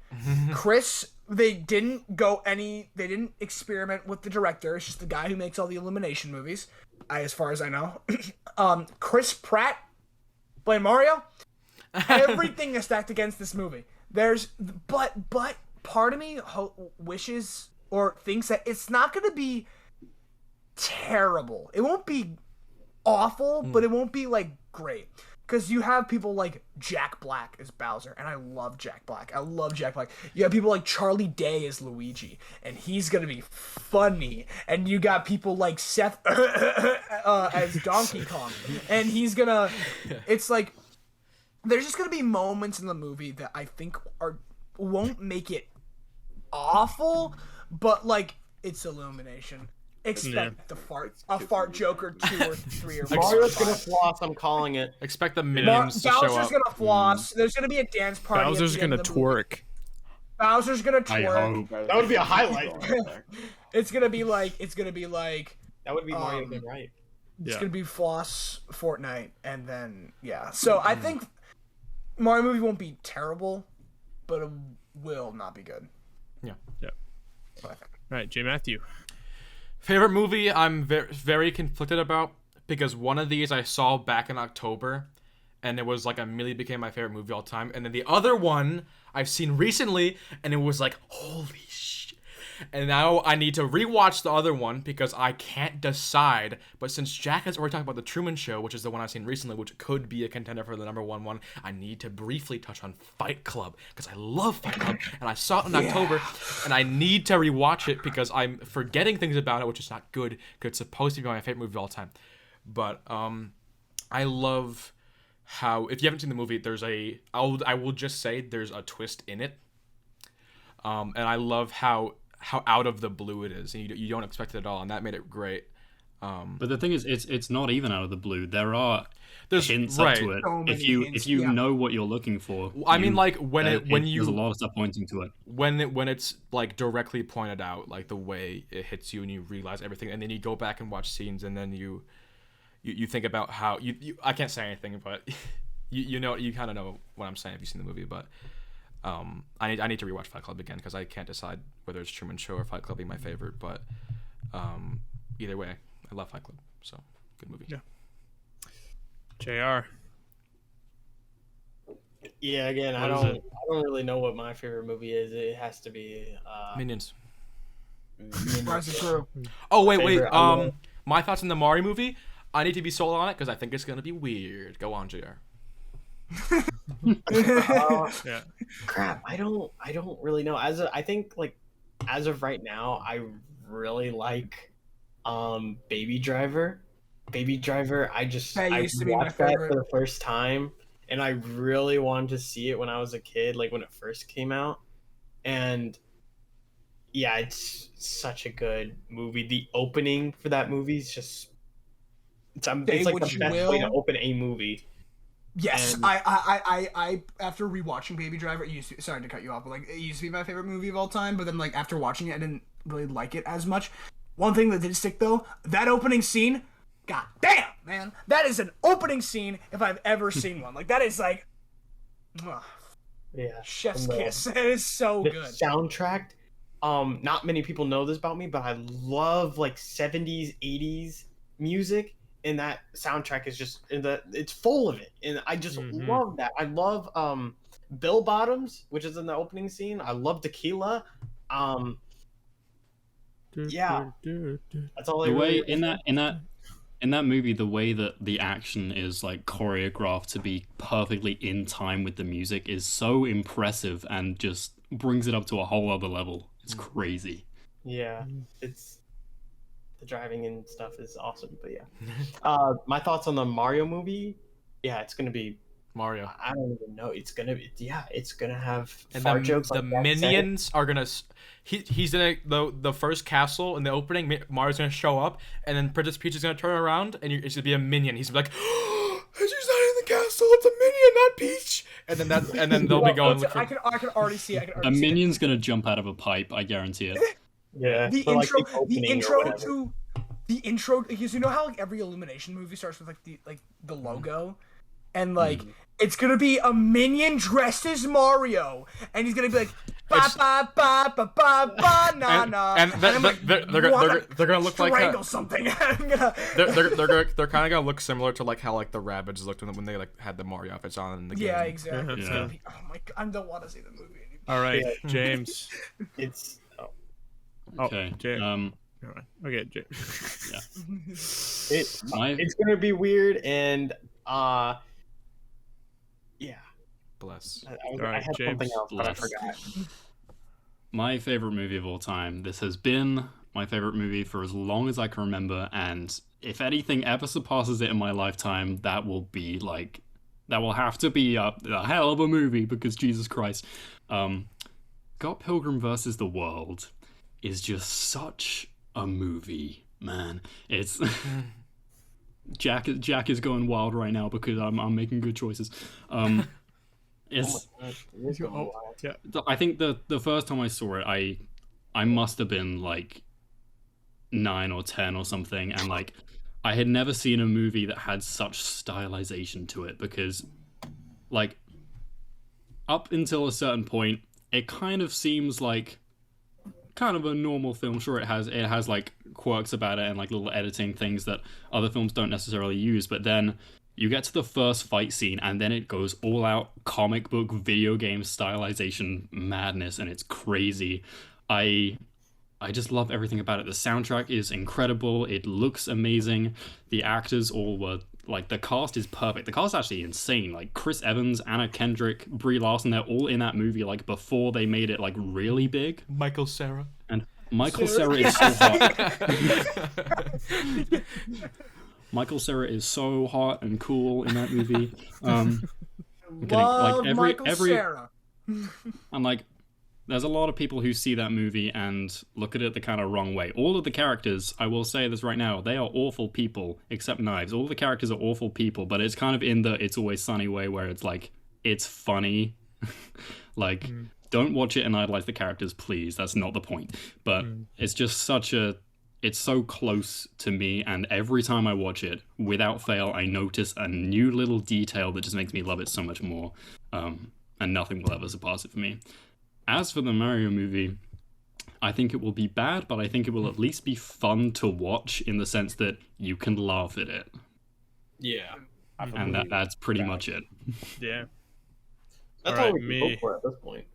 They didn't experiment with the director. It's just the guy who makes all the Illumination movies, as far as I know. Chris Pratt playing Mario. Everything is stacked against this movie. But part of me wishes or thinks that it's not going to be terrible. It won't be awful, but it won't be like great. Because you have people like Jack Black as Bowser, and I love Jack Black. You have people like Charlie Day as Luigi, and he's gonna be funny. And you got people like Seth as Donkey Kong, and he's gonna. It's like there's just gonna be moments in the movie that I think won't make it awful, but like it's Illumination. Expect a fart joke or 2 or 3 or 4. Mario's gonna floss. I'm calling it. Expect the minions to show Bowser's up. gonna floss. There's gonna be a dance party. Bowser's gonna twerk. Bowser's gonna I twerk. hope. That would be a highlight. It's gonna be like That would be Mario been right. it's gonna be floss Fortnite, and then yeah. So I think Mario movie won't be terrible, but it will not be good. Yeah. Yeah. What I think. All right, J. Matthew. Favorite movie I'm very conflicted about, because one of these I saw back in October, and it was like immediately became my favorite movie all time. And then the other one I've seen recently, and it was like, holy shit. And now I need to rewatch the other one because I can't decide. But since Jack has already talked about The Truman Show, which is the one I've seen recently, which could be a contender for the #1 I need to briefly touch on Fight Club, because I love Fight Club, and I saw it in October, and I need to rewatch it because I'm forgetting things about it, which is not good, because it's supposed to be my favorite movie of all time. But I love how, if you haven't seen the movie, I will just say there's a twist in it. And I love how out of the blue it is, and you don't expect it at all, and that made it great. But the thing is, it's not even out of the blue. There's hints right. up to it. So many hints, if you yeah. know what you're looking for. I mean, like when there's a lot of stuff pointing to it. when it's like directly pointed out, like the way it hits you, and you realize everything, and then you go back and watch scenes, and then you think about how you I can't say anything, but you know, you kind of know what I'm saying if you've seen the movie. But I need to rewatch Fight Club again, because I can't decide whether it's Truman Show or Fight Club being my favorite. But either way, I love Fight Club, so good movie. Yeah. JR. Yeah, again, I What is don't really know what my favorite movie is. It has to be Minions. Rise of Gru. Oh wait. Favorite, I love- My thoughts on the Mario movie. I need to be sold on it because I think it's gonna be weird. Go on, JR. Yeah. Crap, I don't really know. I think like as of right now, I really like Baby Driver. Baby Driver, I used to be my watched that favorite. for the first time, and I really wanted to see it when I was a kid, like when it first came out. and yeah, it's such a good movie. The opening for that movie is just it's like what the you best way to will. open a movie. Yes, And- I after rewatching Baby Driver, it used to, sorry to cut you off, but like it used to be my favorite movie of all time. But then like after watching it, I didn't really like it as much. One thing that did stick though, that opening scene, god damn man, that is an opening scene if I've ever seen one. Like that is like, Yeah, chef's and the- kiss. It is so the good. soundtrack. Not many people know this about me, but I love like 70s, 80s music, and that soundtrack is just it's full of it, and I just love that. I love Bill Bottoms, which is in the opening scene. I love Tequila. Yeah, that's all. The way really in that movie, the way that the action is like choreographed to be perfectly in time with the music is so impressive and just brings it up to a whole other level. It's crazy. Yeah, it's the driving and stuff is awesome. But yeah, my thoughts on the Mario movie. Yeah, it's gonna be Mario. I don't even know. It's gonna have And fart the, jokes. the like that said. minions are gonna. He's in the first castle in the opening. Mario's gonna show up, and then Princess Peach is gonna turn around, and it's gonna be a minion. He's like, "She's not in the castle. It's a minion, not Peach." And then they'll be going. I can already see. I can A already see it. minion's gonna jump out of a pipe. I guarantee it. Yeah, The for, like, intro, opening the or intro whatever. to the intro, because you know how like every Illumination movie starts with like the logo, and like it's gonna be a minion dressed as Mario, and he's gonna be like ba ba ba ba ba ba na na, and I'm like, they're gonna look like strangle something. I'm gonna. they're kind of gonna look similar to like how like the Rabbids looked when they like had the Mario outfits on in the game. Yeah, exactly. It's Yeah. gonna be, oh my god, I don't want to see the movie anymore. All right, Yeah. James. It's Okay. James. All right. Okay, James. it's gonna be weird, and yeah. Bless. I had something James, else, but I bless. forgot. My favorite movie of all time. This has been my favorite movie for as long as I can remember, and if anything ever surpasses it in my lifetime, that will have to be a hell of a movie, because Jesus Christ. Scott Pilgrim vs. the World is just such a movie, man. It's Jack is going wild right now because I'm making good choices. It's I think the first time I saw it, I must have been like 9 or 10 or something, and like I had never seen a movie that had such stylization to it, because like up until a certain point it kind of seems like kind of a normal film. Sure, it has like quirks about it and like little editing things that other films don't necessarily use, but then you get to the first fight scene and then it goes all out comic book video game stylization madness, and it's crazy. I just love everything about it. The soundtrack is incredible. It looks amazing. The actors all were like, the cast is perfect. The cast is actually insane. Like Chris Evans, Anna Kendrick, Brie Larson, they're all in that movie like before they made it like really big. Michael Cera. And Michael Cera is so hot. Michael Cera is so hot and cool in that movie. I'm kidding. Love Like Michael every Cera. and like there's a lot of people who see that movie and look at it the kind of wrong way. All of the characters, I will say this right now, they are awful people, except Knives. All the characters are awful people, but it's kind of in the It's Always Sunny way, where it's like, it's funny. Like, don't watch it and idolize the characters, please. That's not the point. But it's just it's so close to me, and every time I watch it, without fail, I notice a new little detail that just makes me love it so much more. And nothing will ever surpass it for me. As for the Mario movie, I think it will be bad, but I think it will at least be fun to watch, in the sense that you can laugh at it. Yeah. And that's pretty much it. Yeah. That's All all right, we can me. go for at this point.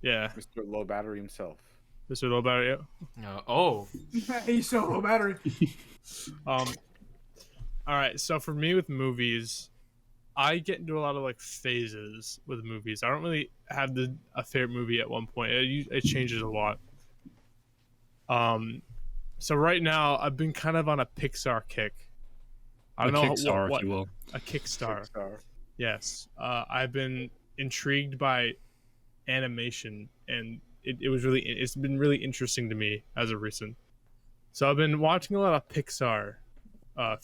Yeah. Mr. Low Battery himself. Mr. Low Battery. Oh. He's so low battery. All right. So for me with movies, I get into a lot of like phases with movies. I don't really have a favorite movie at one point. It changes a lot. So right now I've been kind of on a Pixar kick. I don't know Kickstarter, what if you will. a Kickstarter. Pixar. Yes. I've been intrigued by animation, and it's been really interesting to me as of recent. So I've been watching a lot of Pixar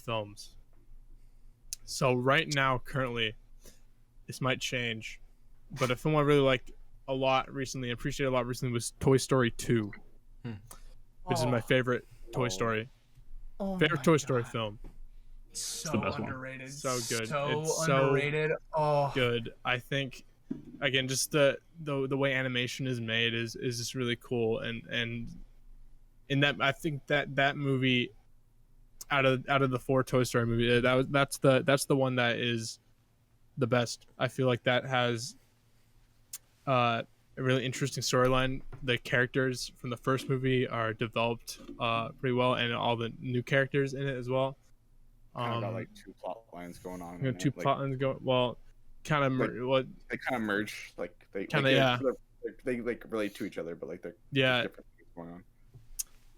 films. So right now, currently, this might change, but a film I really liked a lot recently, appreciated a lot recently, was Toy Story 2, which is my favorite Toy Story. Favorite Toy Story film. So the best one. underrated. So good. So It's underrated. Oh, good. I think, again, just the way animation is made is just really cool, and in that, I think that movie, out of the 4 Toy Story movies, that's the one that is the best. I feel like that has a really interesting storyline. The characters from the first movie are developed pretty well, and all the new characters in it as well. Kind of got like 2 plot lines going on. You know, 2 plot lines go well, kind of they kind of merge, like they Kinda, like, yeah. they like relate to each other, but like they're yeah, different things going on.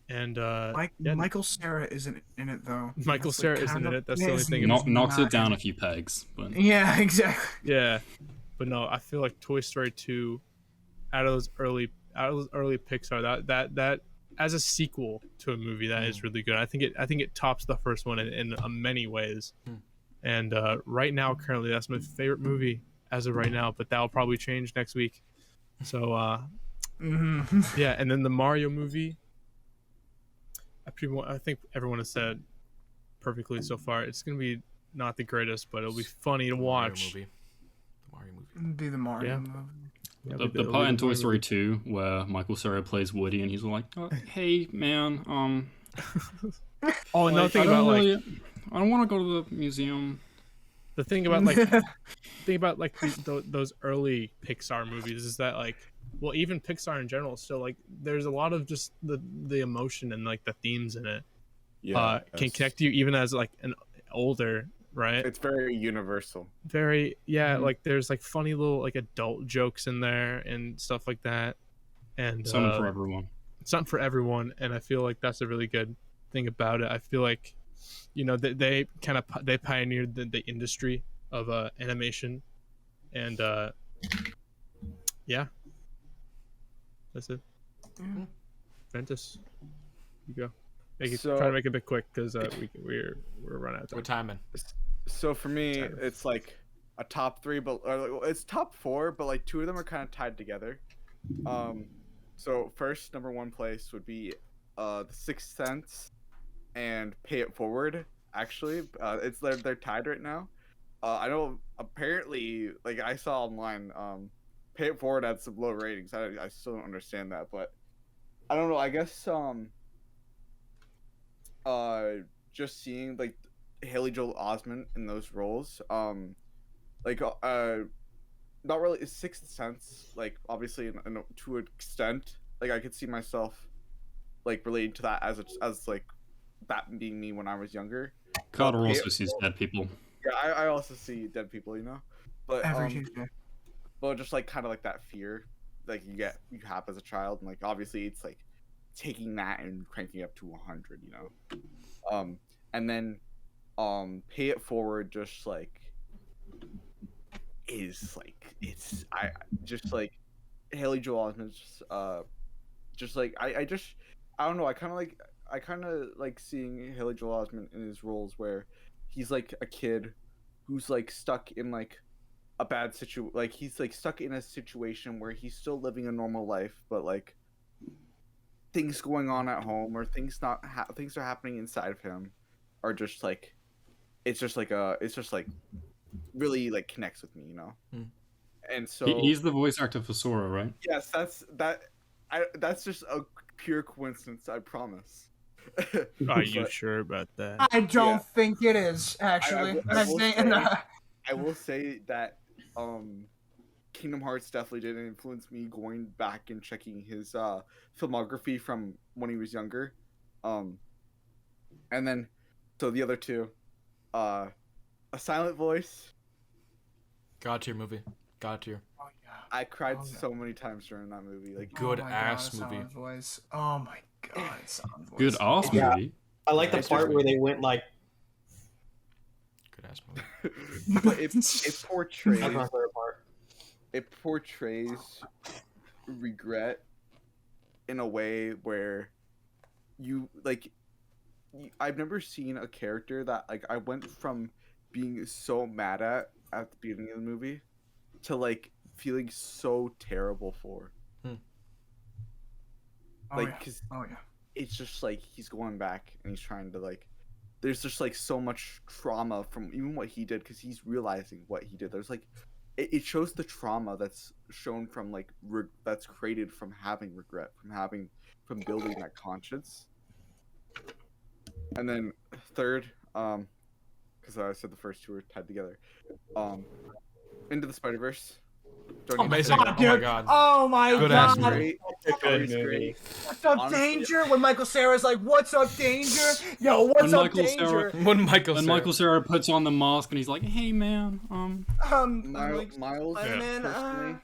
and Michael Cera isn't in it though. Michael That's, Cera like, isn't kind in of- it. That's the only he's thing. Knocks not it down in a few pegs, but Yeah, exactly. Yeah, but no, I feel like Toy Story 2, out of those early Pixar, that as a sequel to a movie, that is really good. I think it tops the first one in many ways. And right now, currently, that's my favorite movie as of right now. But that'll probably change next week. So yeah, and then the Mario movie. I think everyone has said perfectly so far. It's gonna be not the greatest, but it'll be funny to watch. The Mario movie. Be the Mario Yeah. movie. Yeah, the it'll part be in Toy Mario Story movie. 2 where Michael Cera plays Woody and he's all like, oh, "Hey man, Oh, another like, thing I about don't like really, I don't want to go to the museum." the thing about like those early Pixar movies is that, like, well, even Pixar in general, still, like, there's a lot of just the emotion and like the themes in it can connect to you even as like an older, right? It's very universal. Very, yeah, like there's like funny little like adult jokes in there and stuff like that, and Something for everyone. something for everyone. And I feel like that's a really good thing about it. I feel like, you know, they kind of they pioneered the industry of animation, and yeah, that's it. Ventus, you go. Try to make it a bit quick because we're running out of time. We're timing. So for me, it's like a top 3, but it's top 4, but like 2 of them are kind of tied together. So first, number 1 place would be The Sixth Sense and Pay It Forward. Actually, they're tied right now. I know apparently, like I saw online, Pay It Forward had some low ratings. I still don't understand that, but I don't know. I guess just seeing like Haley Joel Osment in those roles, like not really Sixth Sense, like obviously to an extent, like I could see myself like relating to that as like that being me when I was younger. Carter Pay also It sees Forward- dead people. Yeah, I also see dead people, you know, but Every Tuesday. but just like kind of like that fear like you have as a child, and like obviously it's like taking that and cranking up to 100, you know. And then Pay It Forward just like is like it's I just like Haley Joel Osment's just like I don't know, I kind of like seeing Haley Joel Osment in his roles where he's like a kid who's like stuck in like a bad like he's like stuck in a situation where he's still living a normal life, but like things going on at home or things things are happening inside of him are just like it's just like really like connects with me, you know. And so He's the voice actor for Sora, right? yes, that's just a pure coincidence, I promise. Are you But sure about that? I don't Yeah. think it is actually. I will think- say- I will say that Kingdom Hearts definitely did influence me going back and checking his filmography from when he was younger. And then so the other 2, A Silent Voice. God tier movie. God tier. Oh, yeah. I cried Oh, yeah. so many times during that movie. Like Good Oh my ass God, movie. Sound Voice. Oh my God, Sound Voice. Good ass Yeah. movie. I like the It's part just- where they went like. Good ass movie. but it portrays That's my favorite part. it portrays regret in a way where you like. I've never seen a character that like I went from being so mad at the beginning of the movie to like feeling so terrible for. Like, cause it's just like he's going back and he's trying to like. There's just like so much trauma from even what he did because he's realizing what he did. There's like, it shows the trauma that's shown from like that's created from having regret, from building that conscience. And then third, because I said the first two were tied together, Into the Spider-Verse. Amazing! Oh my god! Oh my Good god! answer. Great. Good It's great. What's up, Honestly, Danger? When Michael Cera's like, "What's up, Danger?" Yo, what's When up, Michael Danger? When Michael Cera puts on the mask and he's like, "Hey man, Miles Spider-Man,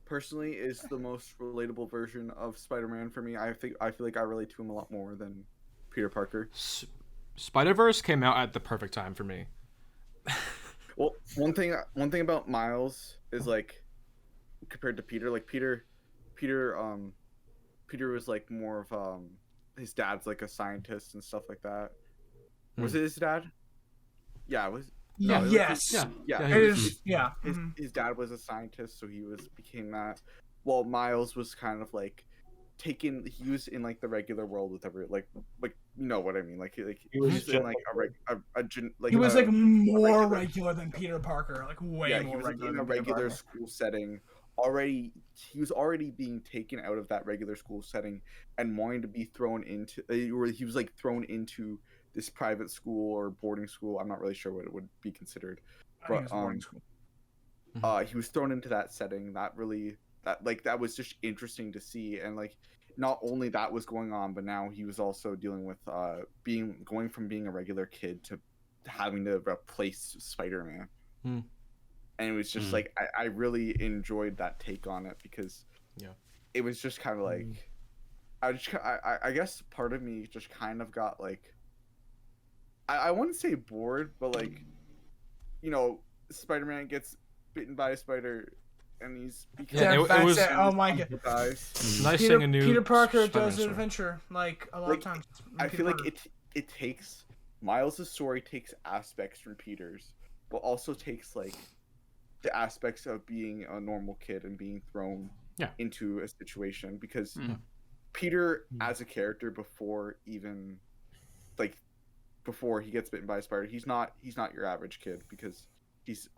personally is the most relatable version of Spider-Man for me. I feel like I relate to him a lot more than Peter Parker. Spider-Verse came out at the perfect time for me. Well, one thing about Miles is like compared to Peter, like Peter was like more of his dad's like a scientist and stuff like that. Was it his dad? Yeah, it was. Yeah. No, it Yes. was Yeah. It is. Yeah. his dad was a scientist, so he became that. Well, Miles was kind of like he was in like the regular world with like you know what I mean, like he was in like He was like more regular than Peter Parker, like way more he was like, regular in a than Peter regular Parker. school setting. He was already being taken out of that regular school setting and wanting to be thrown into, or he was like thrown into this private school or boarding school. I'm not really sure what it would be considered, I think it's boarding school. he was thrown into that setting. That was just interesting to see. And like, not only that was going on, but now he was also dealing with going from being a regular kid to having to replace Spider-Man. And it was just like, I really enjoyed that take on it because it was just kind of like, I guess part of me just kind of got like, I wouldn't say bored, but like, you know, Spider-Man gets bitten by a spider and he's it was. Oh my god! Nice seeing a new Peter Parker Spider-Man does an story. adventure like a lot of times. I feel like it takes Miles' story takes aspects from Peter's, but also takes like the aspects of being a normal kid and being thrown into a situation because Peter as a character before he gets bitten by a spider, he's not your average kid because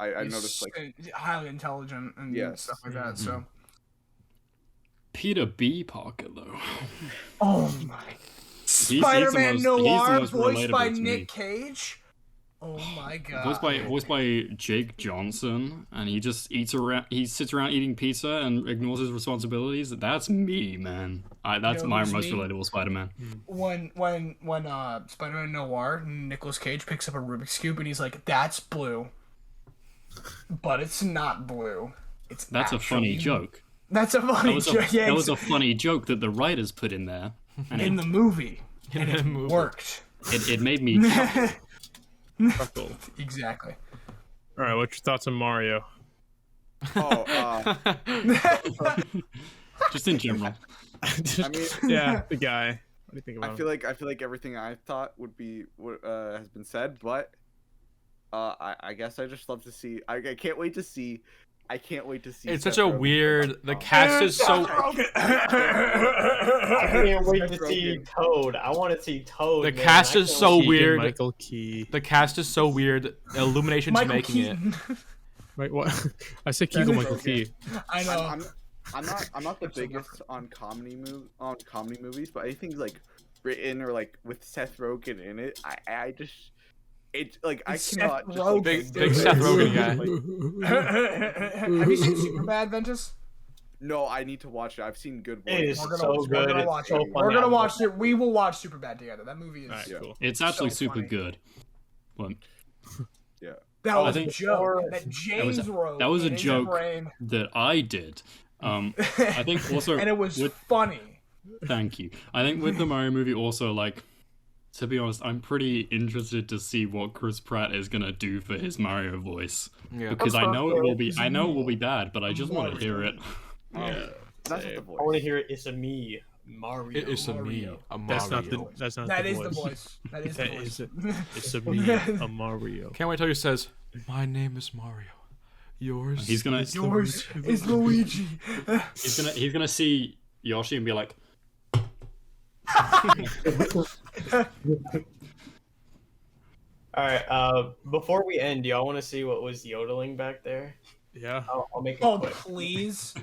I noticed like highly intelligent and stuff like that. So Peter B. Parker though. oh my! Spider-Man Noir, voiced by Nick Cage. Oh my god! Voiced by Jake Johnson, and he just he sits around eating pizza and ignores his responsibilities. That's me, man. That's my most relatable Spider-Man. When Spider-Man Noir, Nicolas Cage picks up a Rubik's Cube and he's like, "That's blue, but it's not blue. That's a funny joke. That's a funny joke. That was a funny joke that the writers put in there. And in the movie, and it worked. It made me chuckle. Exactly. All right, what's your thoughts on Mario? Just in general. I mean, yeah, the guy. What do you think about him? I feel like everything I thought would be has been said, but I guess I just love to see. I can't wait to see. It's such a weird. The cast is so. I can't wait to see Toad. I want to see Toad. The cast is so weird. Michael Key. The cast is so weird. Illumination's Michael making Keaton. it. Wait, what? I said Keegan Michael Key. I know. I'm not the biggest on comedy movies, but I think like written or like with Seth Rogen in it, I just. It's like I cannot Seth just Rogen. Big Seth Rogen guy. Have you seen Superbad, Ventus? No, I need to watch it. I've seen good ones. It is We're gonna, so we're good. gonna It's watch so it. funny. We're gonna watch it. We will watch Superbad together. That movie is. All right, cool. It's actually So super funny. good. But That was I a think- joke. That James wrote. that was a in his joke. brain. that I did. I think also And it was funny. Thank you. I think with the Mario movie also, like, to be honest, I'm pretty interested to see what Chris Pratt is gonna do for his Mario voice. Yeah. Because I know it will be bad, but I just want to hear it. That's not the voice. I want to hear it. It's a me, Mario. It is a me, a Mario. That's not the. That's not That the is voice. the voice. That is the That voice. It's a me, a Mario. Can't wait till he says, "My name is Mario. Yours." He's gonna Yours is Luigi. he's gonna see Yoshi and be like, All right. Before we end, do y'all want to see what was yodeling back there? Yeah. I'll make it Oh, quick. please.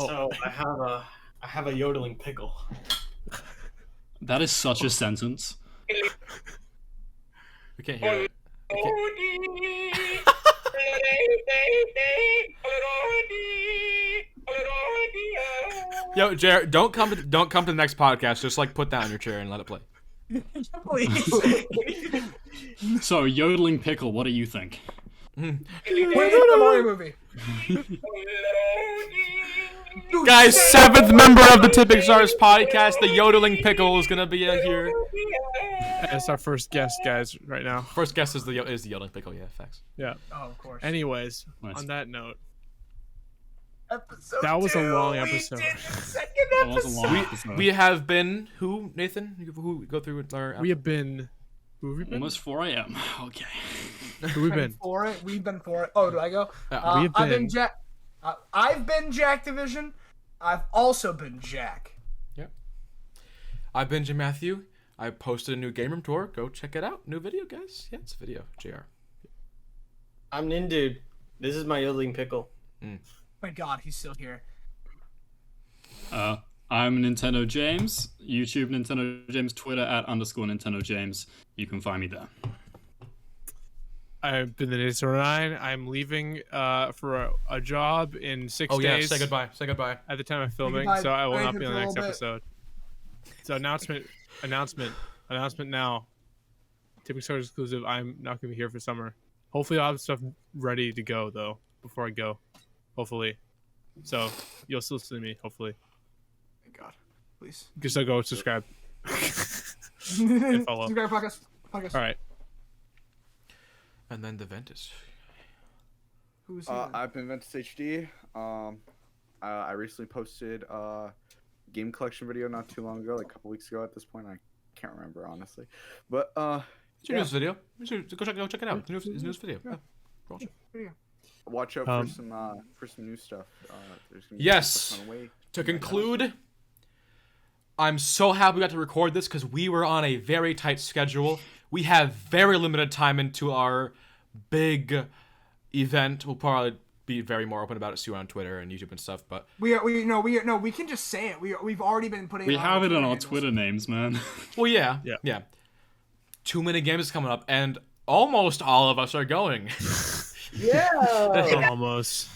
So I have a yodeling pickle. that is such a sentence. We can't hear it. Yo, Jared, don't come to the next podcast. Just like put that on your chair and let it play. Please. So, yodeling pickle, what do you think? Where's the Mario movie? Guys, 7th member of the Tipping Stars podcast, the yodeling pickle, is gonna be here. That's our first guest, guys. Right now. First guest is the yodeling pickle. Yeah, facts. Yeah. Oh, of course. Anyways, Nice. on that note, Episode that was a 2, long we episode. did the second That was a episode. long episode. We have been who, Nathan? Who go through our? we have been. Who have we been? Almost 4 a.m. Okay. Who we been? For it. We've been for it. Oh, do I go? Yeah, we've I've been- been Jack. I've been Jack Division. I've also been Jack. I've been Jim Matthew. I posted a new game room tour. Go check it out. New video, guys. Yeah, it's a video. JR. I'm Nindude. This is my yodeling pickle. My God, he's still here. I'm Nintendo James. YouTube Nintendo James. Twitter @_Nintendo James. You can find me there. I've been the Nate09. I'm leaving for a job in 6 Oh yeah, days. say goodbye. Say goodbye. At the time of filming, goodbye. so I will Thank not you be on for the a next little bit. episode. So announcement now. Tipping Stars exclusive. I'm not gonna be here for summer. Hopefully, I'll have stuff ready to go though before I go. Hopefully, so you'll still see me. Hopefully, Thank God. Please. just go subscribe. follow. Subscribe podcast. All right. And then the Ventus. Who's he? I've been Ventus HD. I recently posted a game collection video not too long ago, like a couple weeks ago. At this point, I can't remember honestly, but It's your news video. Go check it out. It's a news video. Yeah. Watch it. watch out for some new stuff. There's gonna be Yes. stuff on the way. To conclude, I'm so happy we got to record this because we were on a very tight schedule. We have very limited time into our big event. We'll probably be very more open about it soon on Twitter and YouTube and stuff. But we can just say it. We've already been putting. We on have it on our handles. Twitter names, man. well, yeah. 2 minute games is coming up, and almost all of us are going. Yeah. Almost.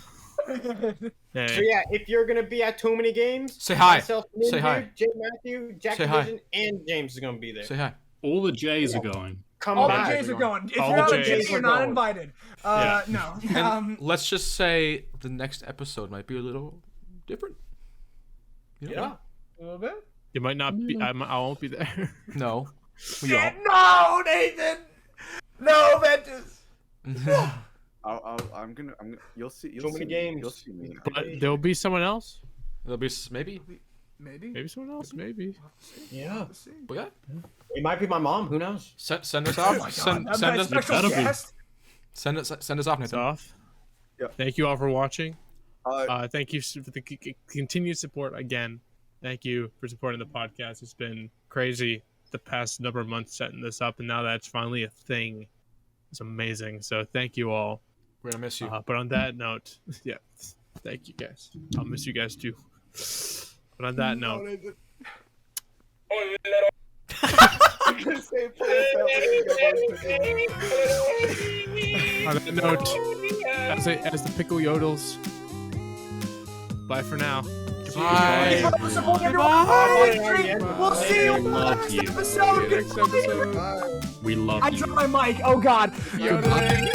Hey. So yeah, if you're gonna be at too many games, Say hi. myself, Say Nindude, hi. Jay Matthew, Jack Say hi. Division, and James is gonna be there. Say hi. All the J's are going. Come All back. the Jays are going. If All you're the not a Jays Jay, are you're not going. invited. Yeah. No. And let's just say the next episode might be a little different. You know? Yeah, a little bit. You might not be. I won't be there. No. We all. No, Nathan. No, Ventus. I'm gonna. You'll see. Too many see me. games. You'll see me. But there'll be someone else. There'll be maybe. Maybe someone else. Maybe. Yeah, But yeah. it might be my mom. Who knows? Send us Oh off. my God. Send A us. special better be. guest. Send us off, It's Nathan. off. Yep. Thank you all for watching. Uh, Thank you for the continued support again. Thank you for supporting the podcast. It's been crazy the past number of months setting this up, and now that it's finally a thing, it's amazing. So thank you all. We're gonna miss you. But on that note, yeah, thank you guys. I'll miss you guys too. But on that note, on that note, as the pickle yodels, bye for now. Bye. We'll see you We in the love next you. episode. Next episode. We love I you. dropped my mic. Oh God. Yodeling.